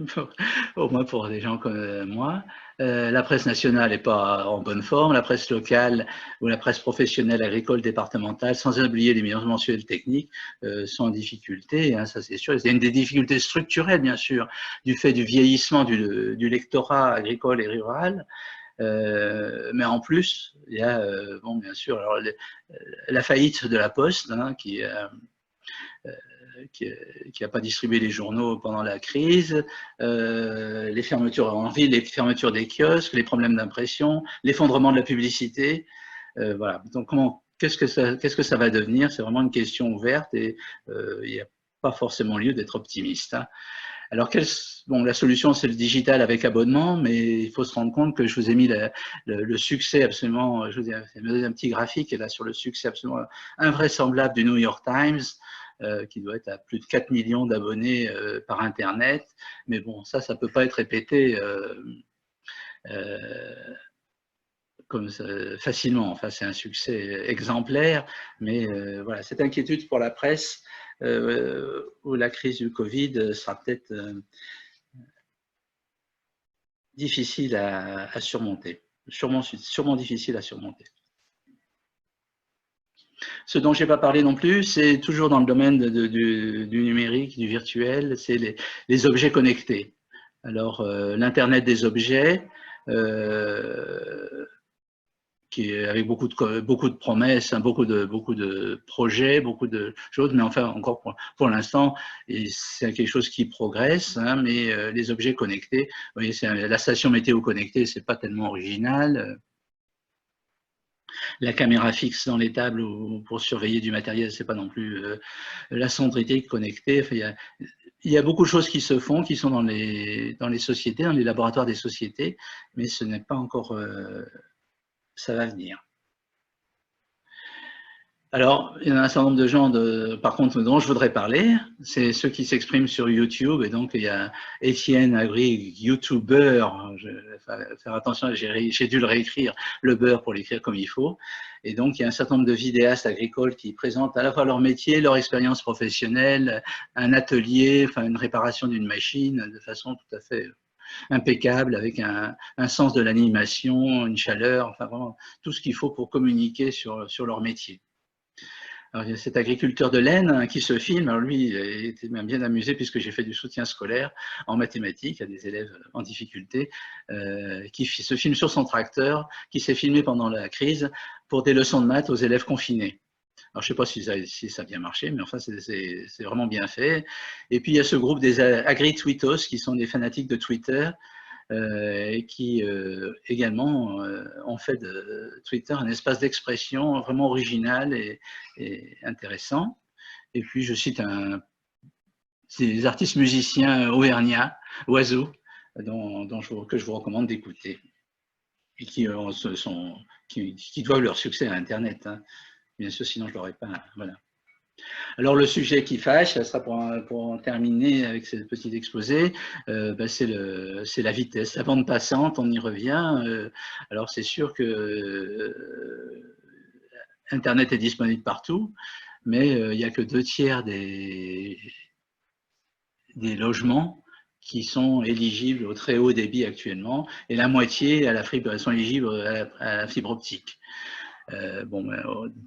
au moins pour des gens comme moi. La presse nationale n'est pas en bonne forme, la presse locale ou la presse professionnelle agricole départementale, sans oublier les mensuels techniques, sont en difficulté, hein, ça c'est sûr. Il y a des difficultés structurelles, bien sûr, du fait du vieillissement du lectorat agricole et rural. Mais en plus, il y a, bon, bien sûr, alors, la faillite de la Poste, hein, qui n'a pas distribué les journaux pendant la crise, les fermetures en ville, les fermetures des kiosques, les problèmes d'impression, l'effondrement de la publicité. Voilà. Donc, qu'est-ce que ça va devenir? C'est vraiment une question ouverte et il n'y a pas forcément lieu d'être optimiste. Hein. Alors, la solution, c'est le digital avec abonnement, mais il faut se rendre compte que je vous ai mis le succès absolument, je vous ai mis un petit graphique là sur le succès absolument invraisemblable du New York Times, qui doit être à plus de 4 millions d'abonnés par Internet. Mais bon, ça ne peut pas être répété comme ça, facilement. Enfin, c'est un succès exemplaire, mais voilà, cette inquiétude pour la presse où la crise du Covid sera peut-être difficile à surmonter, sûrement difficile à surmonter. Ce dont je n'ai pas parlé non plus, c'est toujours dans le domaine du numérique, du virtuel, c'est les objets connectés. Alors, l'Internet des objets, qui est avec beaucoup de promesses, hein, beaucoup de projets, beaucoup de choses, mais enfin, encore pour l'instant, c'est quelque chose qui progresse, hein, mais les objets connectés, vous voyez, la station météo connectée, c'est pas tellement original. La caméra fixe dans les tables pour surveiller du matériel, c'est pas non plus la sonde connectée. Enfin, il y a beaucoup de choses qui se font, qui sont dans les sociétés, dans les laboratoires des sociétés, mais ce n'est pas encore, ça va venir. Alors, il y a un certain nombre de gens, par contre, dont je voudrais parler, c'est ceux qui s'expriment sur YouTube, et donc il y a Étienne Agri, YouTuber, je vais faire attention, j'ai dû le réécrire, le beurre pour l'écrire comme il faut, et donc il y a un certain nombre de vidéastes agricoles qui présentent à la fois leur métier, leur expérience professionnelle, un atelier, enfin une réparation d'une machine, de façon tout à fait impeccable, avec un sens de l'animation, une chaleur, enfin vraiment tout ce qu'il faut pour communiquer sur leur métier. Alors, il y a cet agriculteur de laine hein, qui se filme. Alors lui, il était bien amusé puisque j'ai fait du soutien scolaire en mathématiques à des élèves en difficulté, qui se filme sur son tracteur, qui s'est filmé pendant la crise pour des leçons de maths aux élèves confinés. Alors, je ne sais pas si ça a bien marché, mais enfin, c'est vraiment bien fait. Et puis, il y a ce groupe des agri-tweetos qui sont des fanatiques de Twitter et qui également ont fait de Twitter un espace d'expression vraiment original et intéressant. Et puis, je cite des artistes musiciens auvergnats, Oiseau, que je vous recommande d'écouter et qui doivent leur succès à Internet. Hein. Bien sûr, sinon je ne l'aurais pas. Voilà. Alors, le sujet qui fâche, ça sera pour en terminer avec ce petit exposé, c'est la vitesse, la bande passante, on y revient. Alors, c'est sûr que Internet est disponible partout, mais il n'y a que 2/3 des logements qui sont éligibles au très haut débit actuellement, et la moitié sont éligibles à la fibre optique.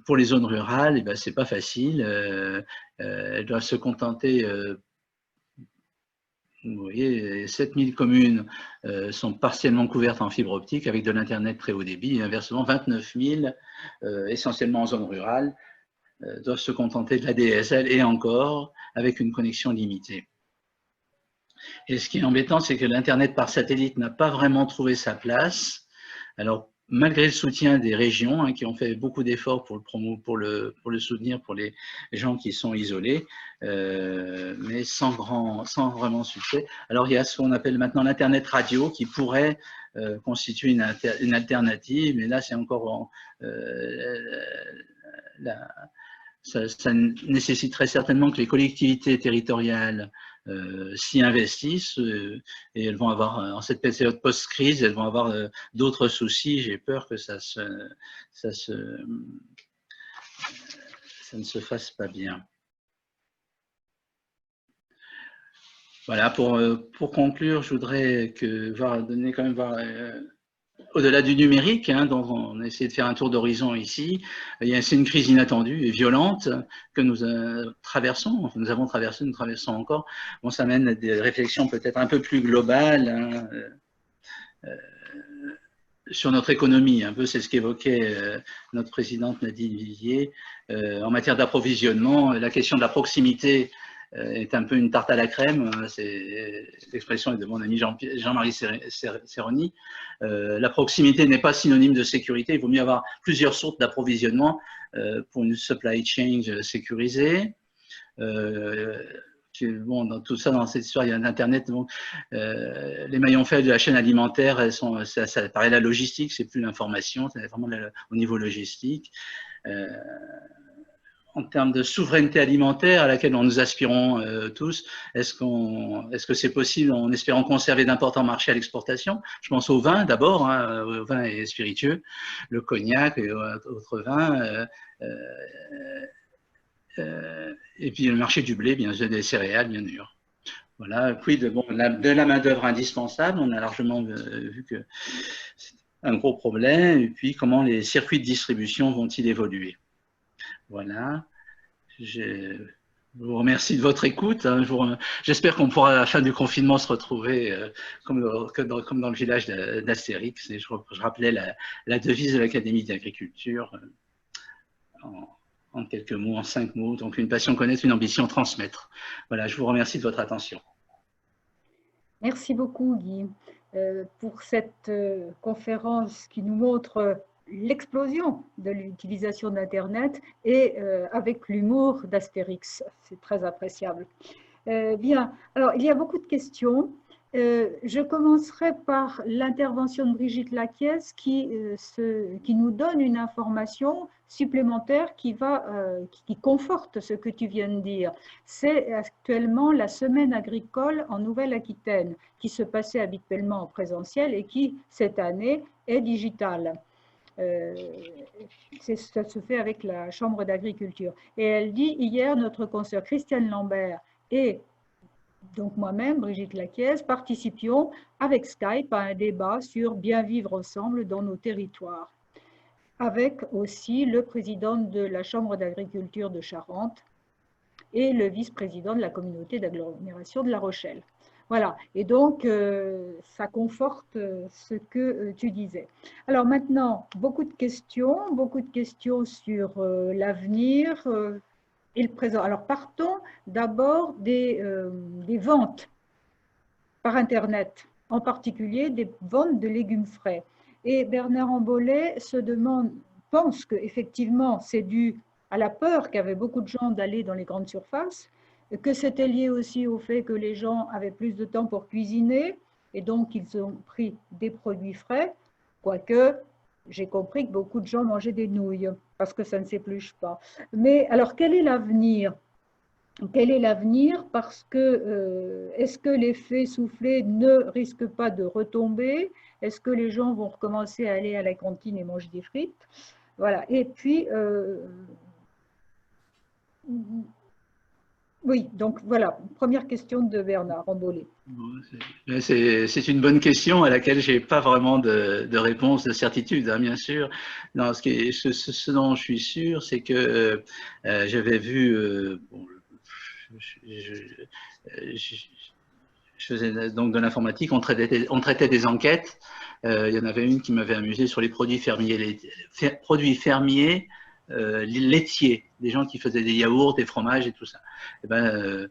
Pour les zones rurales, c'est pas facile. Elles doivent se contenter. Vous voyez, 7000 communes sont partiellement couvertes en fibre optique avec de l'internet très haut débit. Et inversement, 29 000, essentiellement en zone rurale, doivent se contenter de la DSL et encore avec une connexion limitée. Et ce qui est embêtant, c'est que l'internet par satellite n'a pas vraiment trouvé sa place. Alors, malgré le soutien des régions hein, qui ont fait beaucoup d'efforts pour le soutenir pour les gens qui sont isolés, mais sans vraiment succès. Alors, il y a ce qu'on appelle maintenant l'Internet radio qui pourrait constituer une alternative, mais là, c'est encore ça nécessiterait certainement que les collectivités territoriales s'y investissent et elles vont avoir, en cette période post-crise, elles vont avoir d'autres soucis. J'ai peur que ça ne se fasse pas bien. Voilà, pour conclure, je voudrais donner quand même au-delà du numérique, hein, dont on a essayé de faire un tour d'horizon ici, c'est une crise inattendue et violente que nous traversons, nous traversons encore. Bon, ça mène à des réflexions peut-être un peu plus globales hein, sur notre économie. Un peu, c'est ce qu'évoquait notre présidente Nadine Vivier. En matière d'approvisionnement, la question de la proximité est un peu une tarte à la crème, l'expression est de mon ami Jean-Marie Serroni. La proximité n'est pas synonyme de sécurité, il vaut mieux avoir plusieurs sources d'approvisionnement pour une supply chain sécurisée. Bon, dans tout ça, dans cette histoire, il y a l'Internet. Donc, les maillons faibles de la chaîne alimentaire, ça paraît la logistique, c'est plus l'information, c'est vraiment au niveau logistique. En termes de souveraineté alimentaire à laquelle nous aspirons tous, est-ce que c'est possible en espérant conserver d'importants marchés à l'exportation? Je pense au vin d'abord, hein, au vin et spiritueux, le cognac et autres vins, et puis le marché du blé, bien sûr, des céréales, bien sûr. Voilà, quid de la main-d'œuvre indispensable, on a largement vu que c'est un gros problème, et puis comment les circuits de distribution vont-ils évoluer? Voilà, je vous remercie de votre écoute. J'espère qu'on pourra à la fin du confinement se retrouver comme dans le village d'Astérix. Je rappelais la devise de l'Académie d'agriculture en quelques mots, en 5 mots. Donc une passion connaître, une ambition transmettre. Voilà, je vous remercie de votre attention. Merci beaucoup Guy pour cette conférence qui nous montre l'explosion de l'utilisation d'Internet et avec l'humour d'Astérix. C'est très appréciable. Bien, alors il y a beaucoup de questions. Je commencerai par l'intervention de Brigitte Laquiès qui nous donne une information supplémentaire qui conforte ce que tu viens de dire. C'est actuellement la semaine agricole en Nouvelle-Aquitaine qui se passait habituellement en présentiel et qui, cette année, est digitale. Ça se fait avec la Chambre d'agriculture. Et elle dit, hier, notre consoeur Christiane Lambert et donc moi-même, Brigitte Laquiès, participions avec Skype à un débat sur bien vivre ensemble dans nos territoires. avec aussi le président de la Chambre d'agriculture de Charente et le vice-président de la communauté d'agglomération de La Rochelle. Voilà, et donc ça conforte ce que tu disais. Alors maintenant, beaucoup de questions sur l'avenir et le présent. Alors partons d'abord des ventes par Internet, en particulier des ventes de légumes frais. Et Bernard Ambolet pense qu'effectivement c'est dû à la peur qu'avaient beaucoup de gens d'aller dans les grandes surfaces, que c'était lié aussi au fait que les gens avaient plus de temps pour cuisiner et donc ils ont pris des produits frais, quoique j'ai compris que beaucoup de gens mangeaient des nouilles parce que ça ne s'épluche pas. Mais alors quel est l'avenir ? Quel est l'avenir? Parce que est-ce que l'effet soufflé ne risque pas de retomber? Est-ce que les gens vont recommencer à aller à la cantine et manger des frites? Voilà. Et puis, oui, donc voilà, première question de Bernard Ambolet. C'est une bonne question à laquelle je n'ai pas vraiment de réponse, de certitude, hein, bien sûr. Non, ce dont je suis sûr, c'est que j'avais vu, bon, je faisais donc de l'informatique, on traitait des enquêtes. Il y en avait une qui m'avait amusé sur les produits fermiers, laitiers, des gens qui faisaient des yaourts, des fromages et tout ça. Et ben,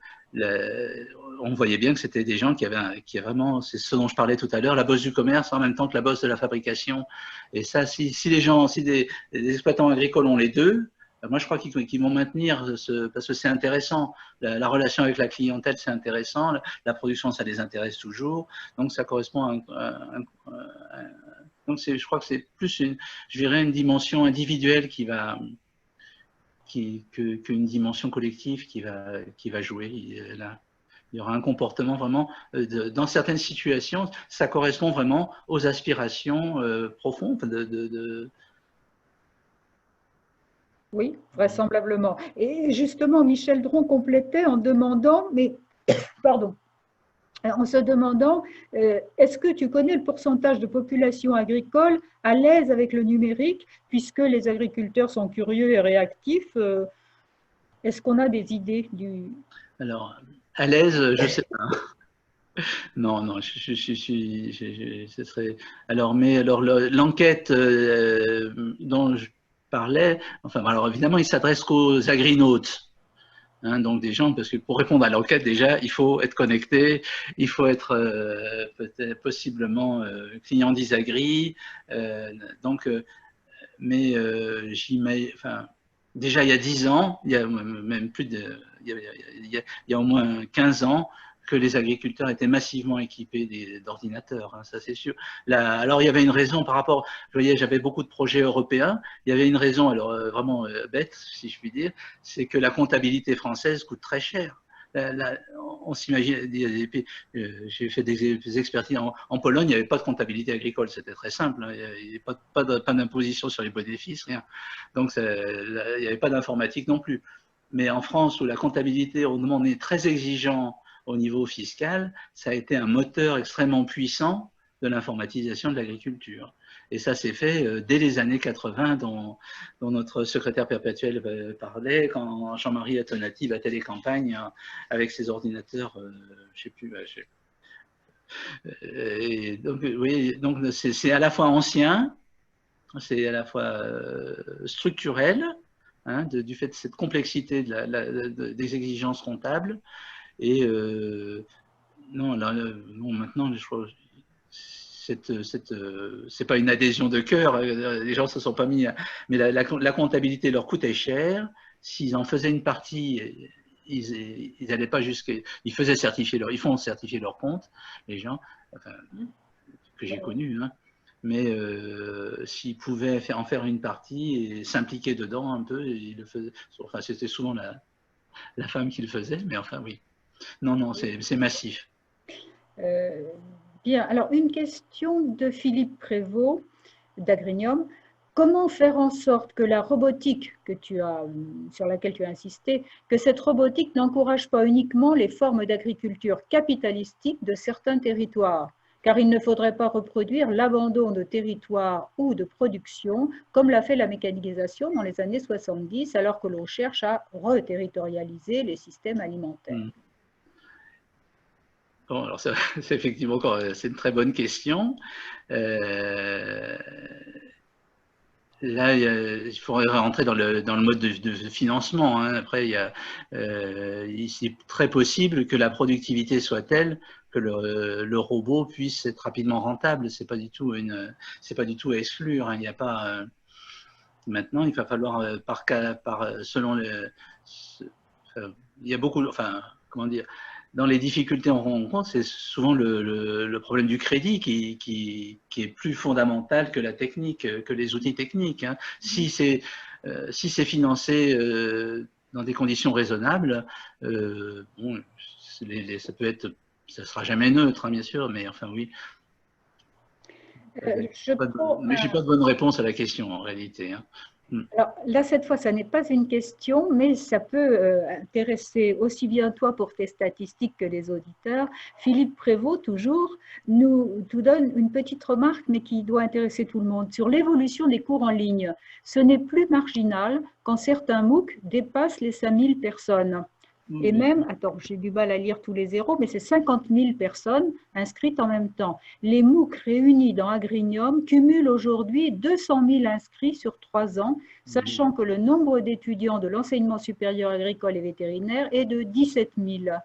on voyait bien que c'était des gens qui avaient vraiment, c'est ce dont je parlais tout à l'heure, la bosse du commerce en même temps que la bosse de la fabrication. Et ça, si des exploitants agricoles ont les deux, moi, je crois qu'ils vont maintenir, parce que c'est intéressant. La relation avec la clientèle, c'est intéressant. La production, ça les intéresse toujours. Donc, ça correspond donc, je crois que c'est plus, je dirais, une dimension individuelle qu'une dimension collective qui va jouer. Là, il y aura un comportement vraiment, dans certaines situations, ça correspond vraiment aux aspirations profondes Oui, vraisemblablement. Et justement, Michel Dron complétait en demandant, pardon, en se demandant, est-ce que tu connais le pourcentage de population agricole à l'aise avec le numérique, puisque les agriculteurs sont curieux et réactifs? Est-ce qu'on a des idées du… Alors, à l'aise, je ne sais pas. Non, ce serait… Alors, l'enquête dont je parlais, enfin, alors évidemment, il s'adresse qu'aux agrinautes. Hein, donc des gens, parce que pour répondre à l'enquête, déjà, il faut être connecté, il faut être peut-être possiblement client d'Isagri. Mais enfin, déjà il y a 10 ans, il y a même plus de, il y a au moins 15 ans, que les agriculteurs étaient massivement équipés d'ordinateurs, hein, ça c'est sûr. Alors il y avait une raison par rapport, je voyais, j'avais beaucoup de projets européens, il y avait une raison, alors vraiment bête, si je puis dire, c'est que la comptabilité française coûte très cher. On s'imagine, j'ai fait des expertises en Pologne, il n'y avait pas de comptabilité agricole, c'était très simple, hein, il n'y avait pas d'imposition sur les bénéfices, rien. Donc il n'y avait pas d'informatique non plus. Mais en France, où la comptabilité, on est très exigeant au niveau fiscal, ça a été un moteur extrêmement puissant de l'informatisation de l'agriculture. Et ça s'est fait dès les années 80, dont notre secrétaire perpétuel parlait, quand Jean-Marie Atonati battait les campagnes avec ses ordinateurs, je ne sais plus. Et donc, oui, donc c'est à la fois ancien, c'est à la fois structurel, hein, du fait de cette complexité des exigences comptables. Et non, maintenant, je crois, c'est pas une adhésion de cœur, les gens se sont pas mis, mais la comptabilité leur coûtait cher. S'ils en faisaient une partie, ils n'allaient pas jusqu'à, ils font certifier leur compte, les gens, enfin, que j'ai connus, hein. Mais s'ils pouvaient en faire une partie et s'impliquer dedans un peu, ils le faisaient. Enfin, c'était souvent la femme qui le faisait, mais enfin, oui. Non, c'est massif. Bien, alors une question de Philippe Prévost d'Agrignum. Comment faire en sorte que la robotique sur laquelle tu as insisté, que cette robotique n'encourage pas uniquement les formes d'agriculture capitalistique de certains territoires car il ne faudrait pas reproduire l'abandon de territoire ou de production, comme l'a fait la mécanisation dans les années 70, alors que l'on cherche à reterritorialiser les systèmes alimentaires. Bon, alors c'est effectivement c'est une très bonne question. Là, il faudrait rentrer dans le mode de financement. Hein. Après, c'est très possible que la productivité soit telle que le robot puisse être rapidement rentable. C'est pas du tout à exclure. Hein. Il n'y a pas. Maintenant, il va falloir selon il y a beaucoup. Enfin, comment dire. Dans les difficultés on rencontre, c'est souvent le problème du crédit qui est plus fondamental que la technique, que les outils techniques. Hein. Si c'est financé dans des conditions raisonnables, bon, ça peut être, ça sera jamais neutre, hein, bien sûr, mais enfin oui. Mais j'ai pas de bonne réponse à la question en réalité. Hein. Alors là, cette fois, ça n'est pas une question, mais ça peut intéresser aussi bien toi pour tes statistiques que les auditeurs. Philippe Prévost, toujours, nous donne une petite remarque, mais qui doit intéresser tout le monde, sur l'évolution des cours en ligne. Ce n'est plus marginal quand certains MOOC dépassent les 5000 personnes. Et même, attends, j'ai du mal à lire tous les zéros, mais c'est 50 000 personnes inscrites en même temps. Les MOOC réunis dans Agrignum cumulent aujourd'hui 200 000 inscrits sur 3 ans, sachant que le nombre d'étudiants de l'enseignement supérieur agricole et vétérinaire est de 17 000.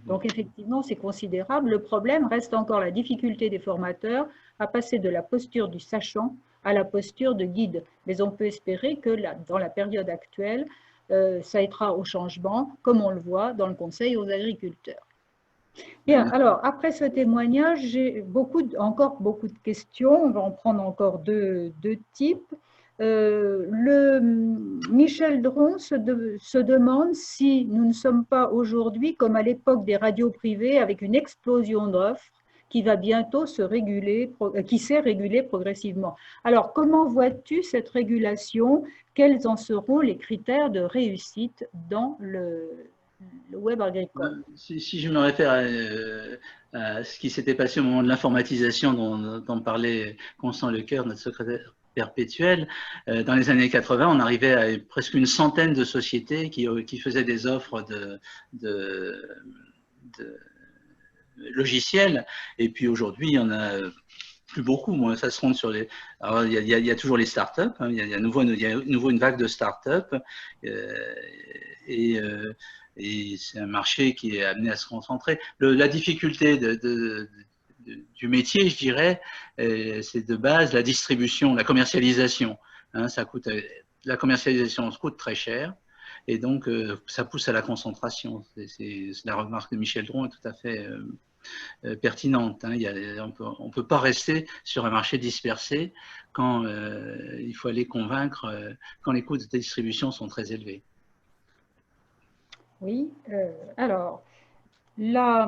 Donc effectivement, c'est considérable. Le problème reste encore la difficulté des formateurs à passer de la posture du sachant à la posture de guide. Mais on peut espérer que dans la période actuelle, ça aidera au changement, comme on le voit dans le Conseil aux agriculteurs. Bien, alors, après ce témoignage, j'ai encore beaucoup de questions. On va en prendre encore deux types. Michel Dron se demande si nous ne sommes pas aujourd'hui comme à l'époque des radios privées avec une explosion d'offres qui va bientôt qui s'est régulée progressivement. Alors, comment vois-tu cette régulation? Quels en seront les critères de réussite dans le web agricole? Si je me réfère à ce qui s'était passé au moment de l'informatisation dont parlait Constant Lecoeur, notre secrétaire perpétuel, dans les années 80, on arrivait à presque une centaine de sociétés qui faisaient des offres de logiciels, et puis aujourd'hui, il y en a plus beaucoup. Moi, ça se compte sur les. Alors, il y a toujours les startups. Hein, il y a à nouveau une vague de startups, et c'est un marché qui est amené à se concentrer. La difficulté du métier, je dirais, c'est de base la distribution, la commercialisation. Hein, la commercialisation coûte très cher. Et donc, ça pousse à la concentration. La remarque de Michel Dron est tout à fait pertinente. Hein. On ne peut pas rester sur un marché dispersé quand il faut aller convaincre, quand les coûts de distribution sont très élevés. Oui, alors, la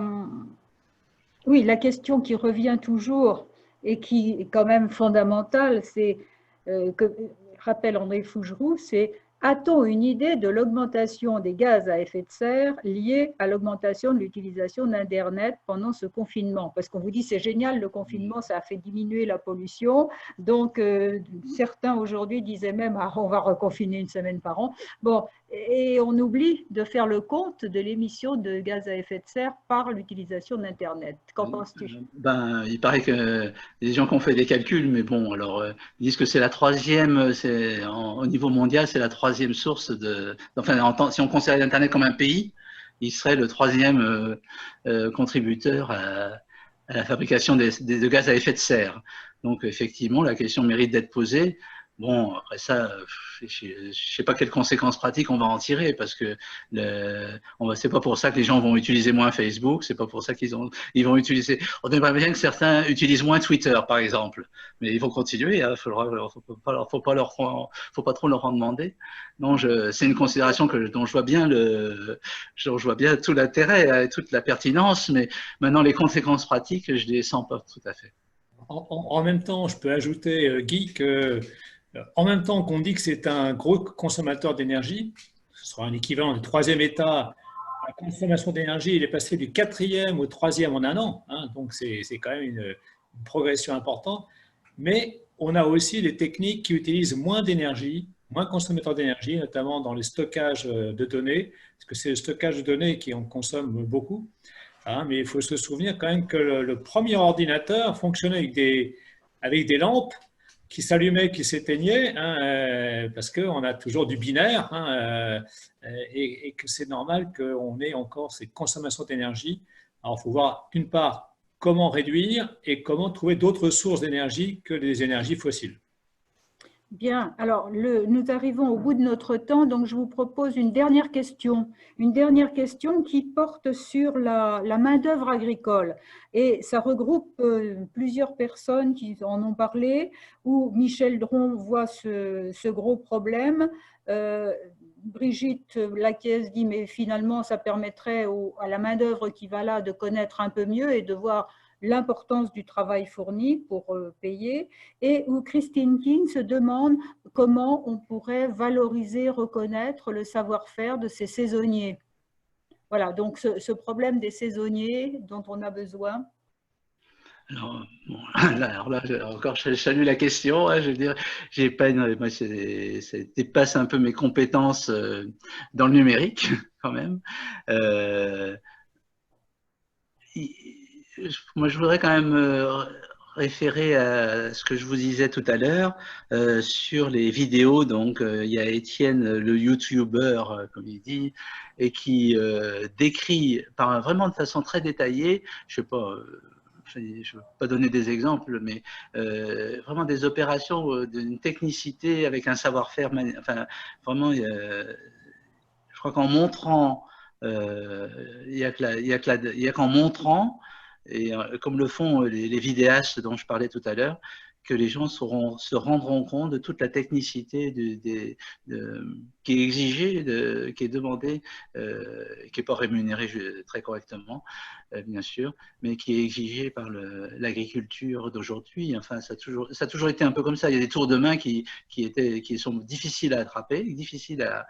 question qui revient toujours et qui est quand même fondamentale, c'est, que rappelle André Fougeroux, c'est: a-t-on une idée de l'augmentation des gaz à effet de serre liée à l'augmentation de l'utilisation d'Internet pendant ce confinement? Parce qu'on vous dit c'est génial, le confinement, ça a fait diminuer la pollution. Donc, certains aujourd'hui disaient même on va reconfiner une semaine par an. Bon, et on oublie de faire le compte de l'émission de gaz à effet de serre par l'utilisation d'Internet. Qu'en penses-tu? Il paraît que les gens qui ont fait des calculs, mais bon, alors ils disent que c'est la troisième, au niveau mondial, c'est la troisième source enfin, si on considère Internet comme un pays, il serait le troisième contributeur à la fabrication de gaz à effet de serre. Donc effectivement, la question mérite d'être posée. Bon, après ça, je ne sais pas quelles conséquences pratiques on va en tirer, parce que c'est pas pour ça que les gens vont utiliser moins Facebook, c'est pas pour ça ils vont utiliser. On aimerait bien que certains utilisent moins Twitter, par exemple, mais ils vont continuer. Hein, faut pas trop leur en demander. Non, c'est une considération dont je vois bien tout l'intérêt, toute la pertinence, mais maintenant les conséquences pratiques, je les sens pas tout à fait. En même temps, je peux ajouter, Guy, que en même temps qu'on dit que c'est un gros consommateur d'énergie, ce sera un équivalent du troisième état, la consommation d'énergie, il est passé du 4e au 3e en un an. Hein, donc, c'est quand même une progression importante, mais on a aussi des techniques qui utilisent moins d'énergie, moins consommateurs d'énergie, notamment dans les stockages de données, parce que c'est le stockage de données qui en consomme beaucoup. Hein, mais il faut se souvenir quand même que le premier ordinateur fonctionnait avec des lampes qui s'allumaient, qui s'éteignaient, hein, parce qu'on a toujours du binaire, hein, et que c'est normal qu'on ait encore ces consommations d'énergie. Alors, il faut voir, d'une part, comment réduire et comment trouver d'autres sources d'énergie que les énergies fossiles. Bien, alors nous arrivons au bout de notre temps, donc je vous propose une dernière question qui porte sur la main-d'œuvre agricole. Et ça regroupe plusieurs personnes qui en ont parlé, où Michel Dron voit ce gros problème. Brigitte Lacaisse dit, mais finalement, ça permettrait à la main-d'œuvre qui va là de connaître un peu mieux et de voir l'importance du travail fourni pour payer, et où Christine King se demande comment on pourrait valoriser, reconnaître le savoir-faire de ces saisonniers. Voilà, donc ce problème des saisonniers dont on a besoin. Alors, bon, alors là, encore, je salue la question. Hein, je veux dire, j'ai pas moi, ça dépasse un peu mes compétences dans le numérique, quand même. Moi, je voudrais quand même référer à ce que je vous disais tout à l'heure sur les vidéos. Donc, il y a Étienne, le YouTuber, comme il dit, et qui décrit vraiment de façon très détaillée, je ne sais pas, je ne veux pas donner des exemples, mais vraiment des opérations d'une technicité avec un savoir-faire, enfin, vraiment, je crois qu'en montrant, il n'y a qu'en montrant, et comme le font les vidéastes dont je parlais tout à l'heure, que les gens se rendront compte de toute la technicité qui est exigée, qui est demandée, qui n'est pas rémunérée très correctement, bien sûr, mais qui est exigée par l'agriculture d'aujourd'hui. Enfin, ça a toujours été un peu comme ça. Il y a des tours de main qui sont difficiles à attraper, difficiles à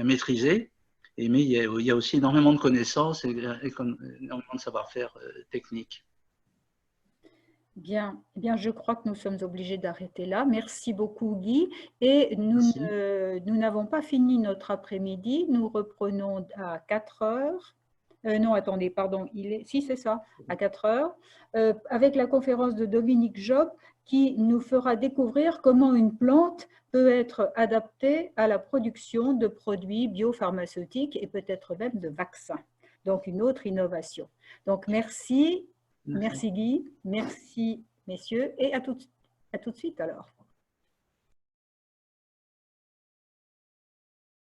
maîtriser. Mais il y a aussi énormément de connaissances et énormément de savoir-faire technique. Bien, eh bien, je crois que nous sommes obligés d'arrêter là. Merci beaucoup, Guy. Et nous n'avons pas fini notre après-midi. Nous reprenons à 4 heures. Non, attendez, pardon, si c'est ça, à 4 heures, avec la conférence de Dominique Job qui nous fera découvrir comment une plante peut être adaptée à la production de produits biopharmaceutiques et peut-être même de vaccins. Donc, une autre innovation. Donc, merci. Merci Guy, merci messieurs et à tout de suite alors.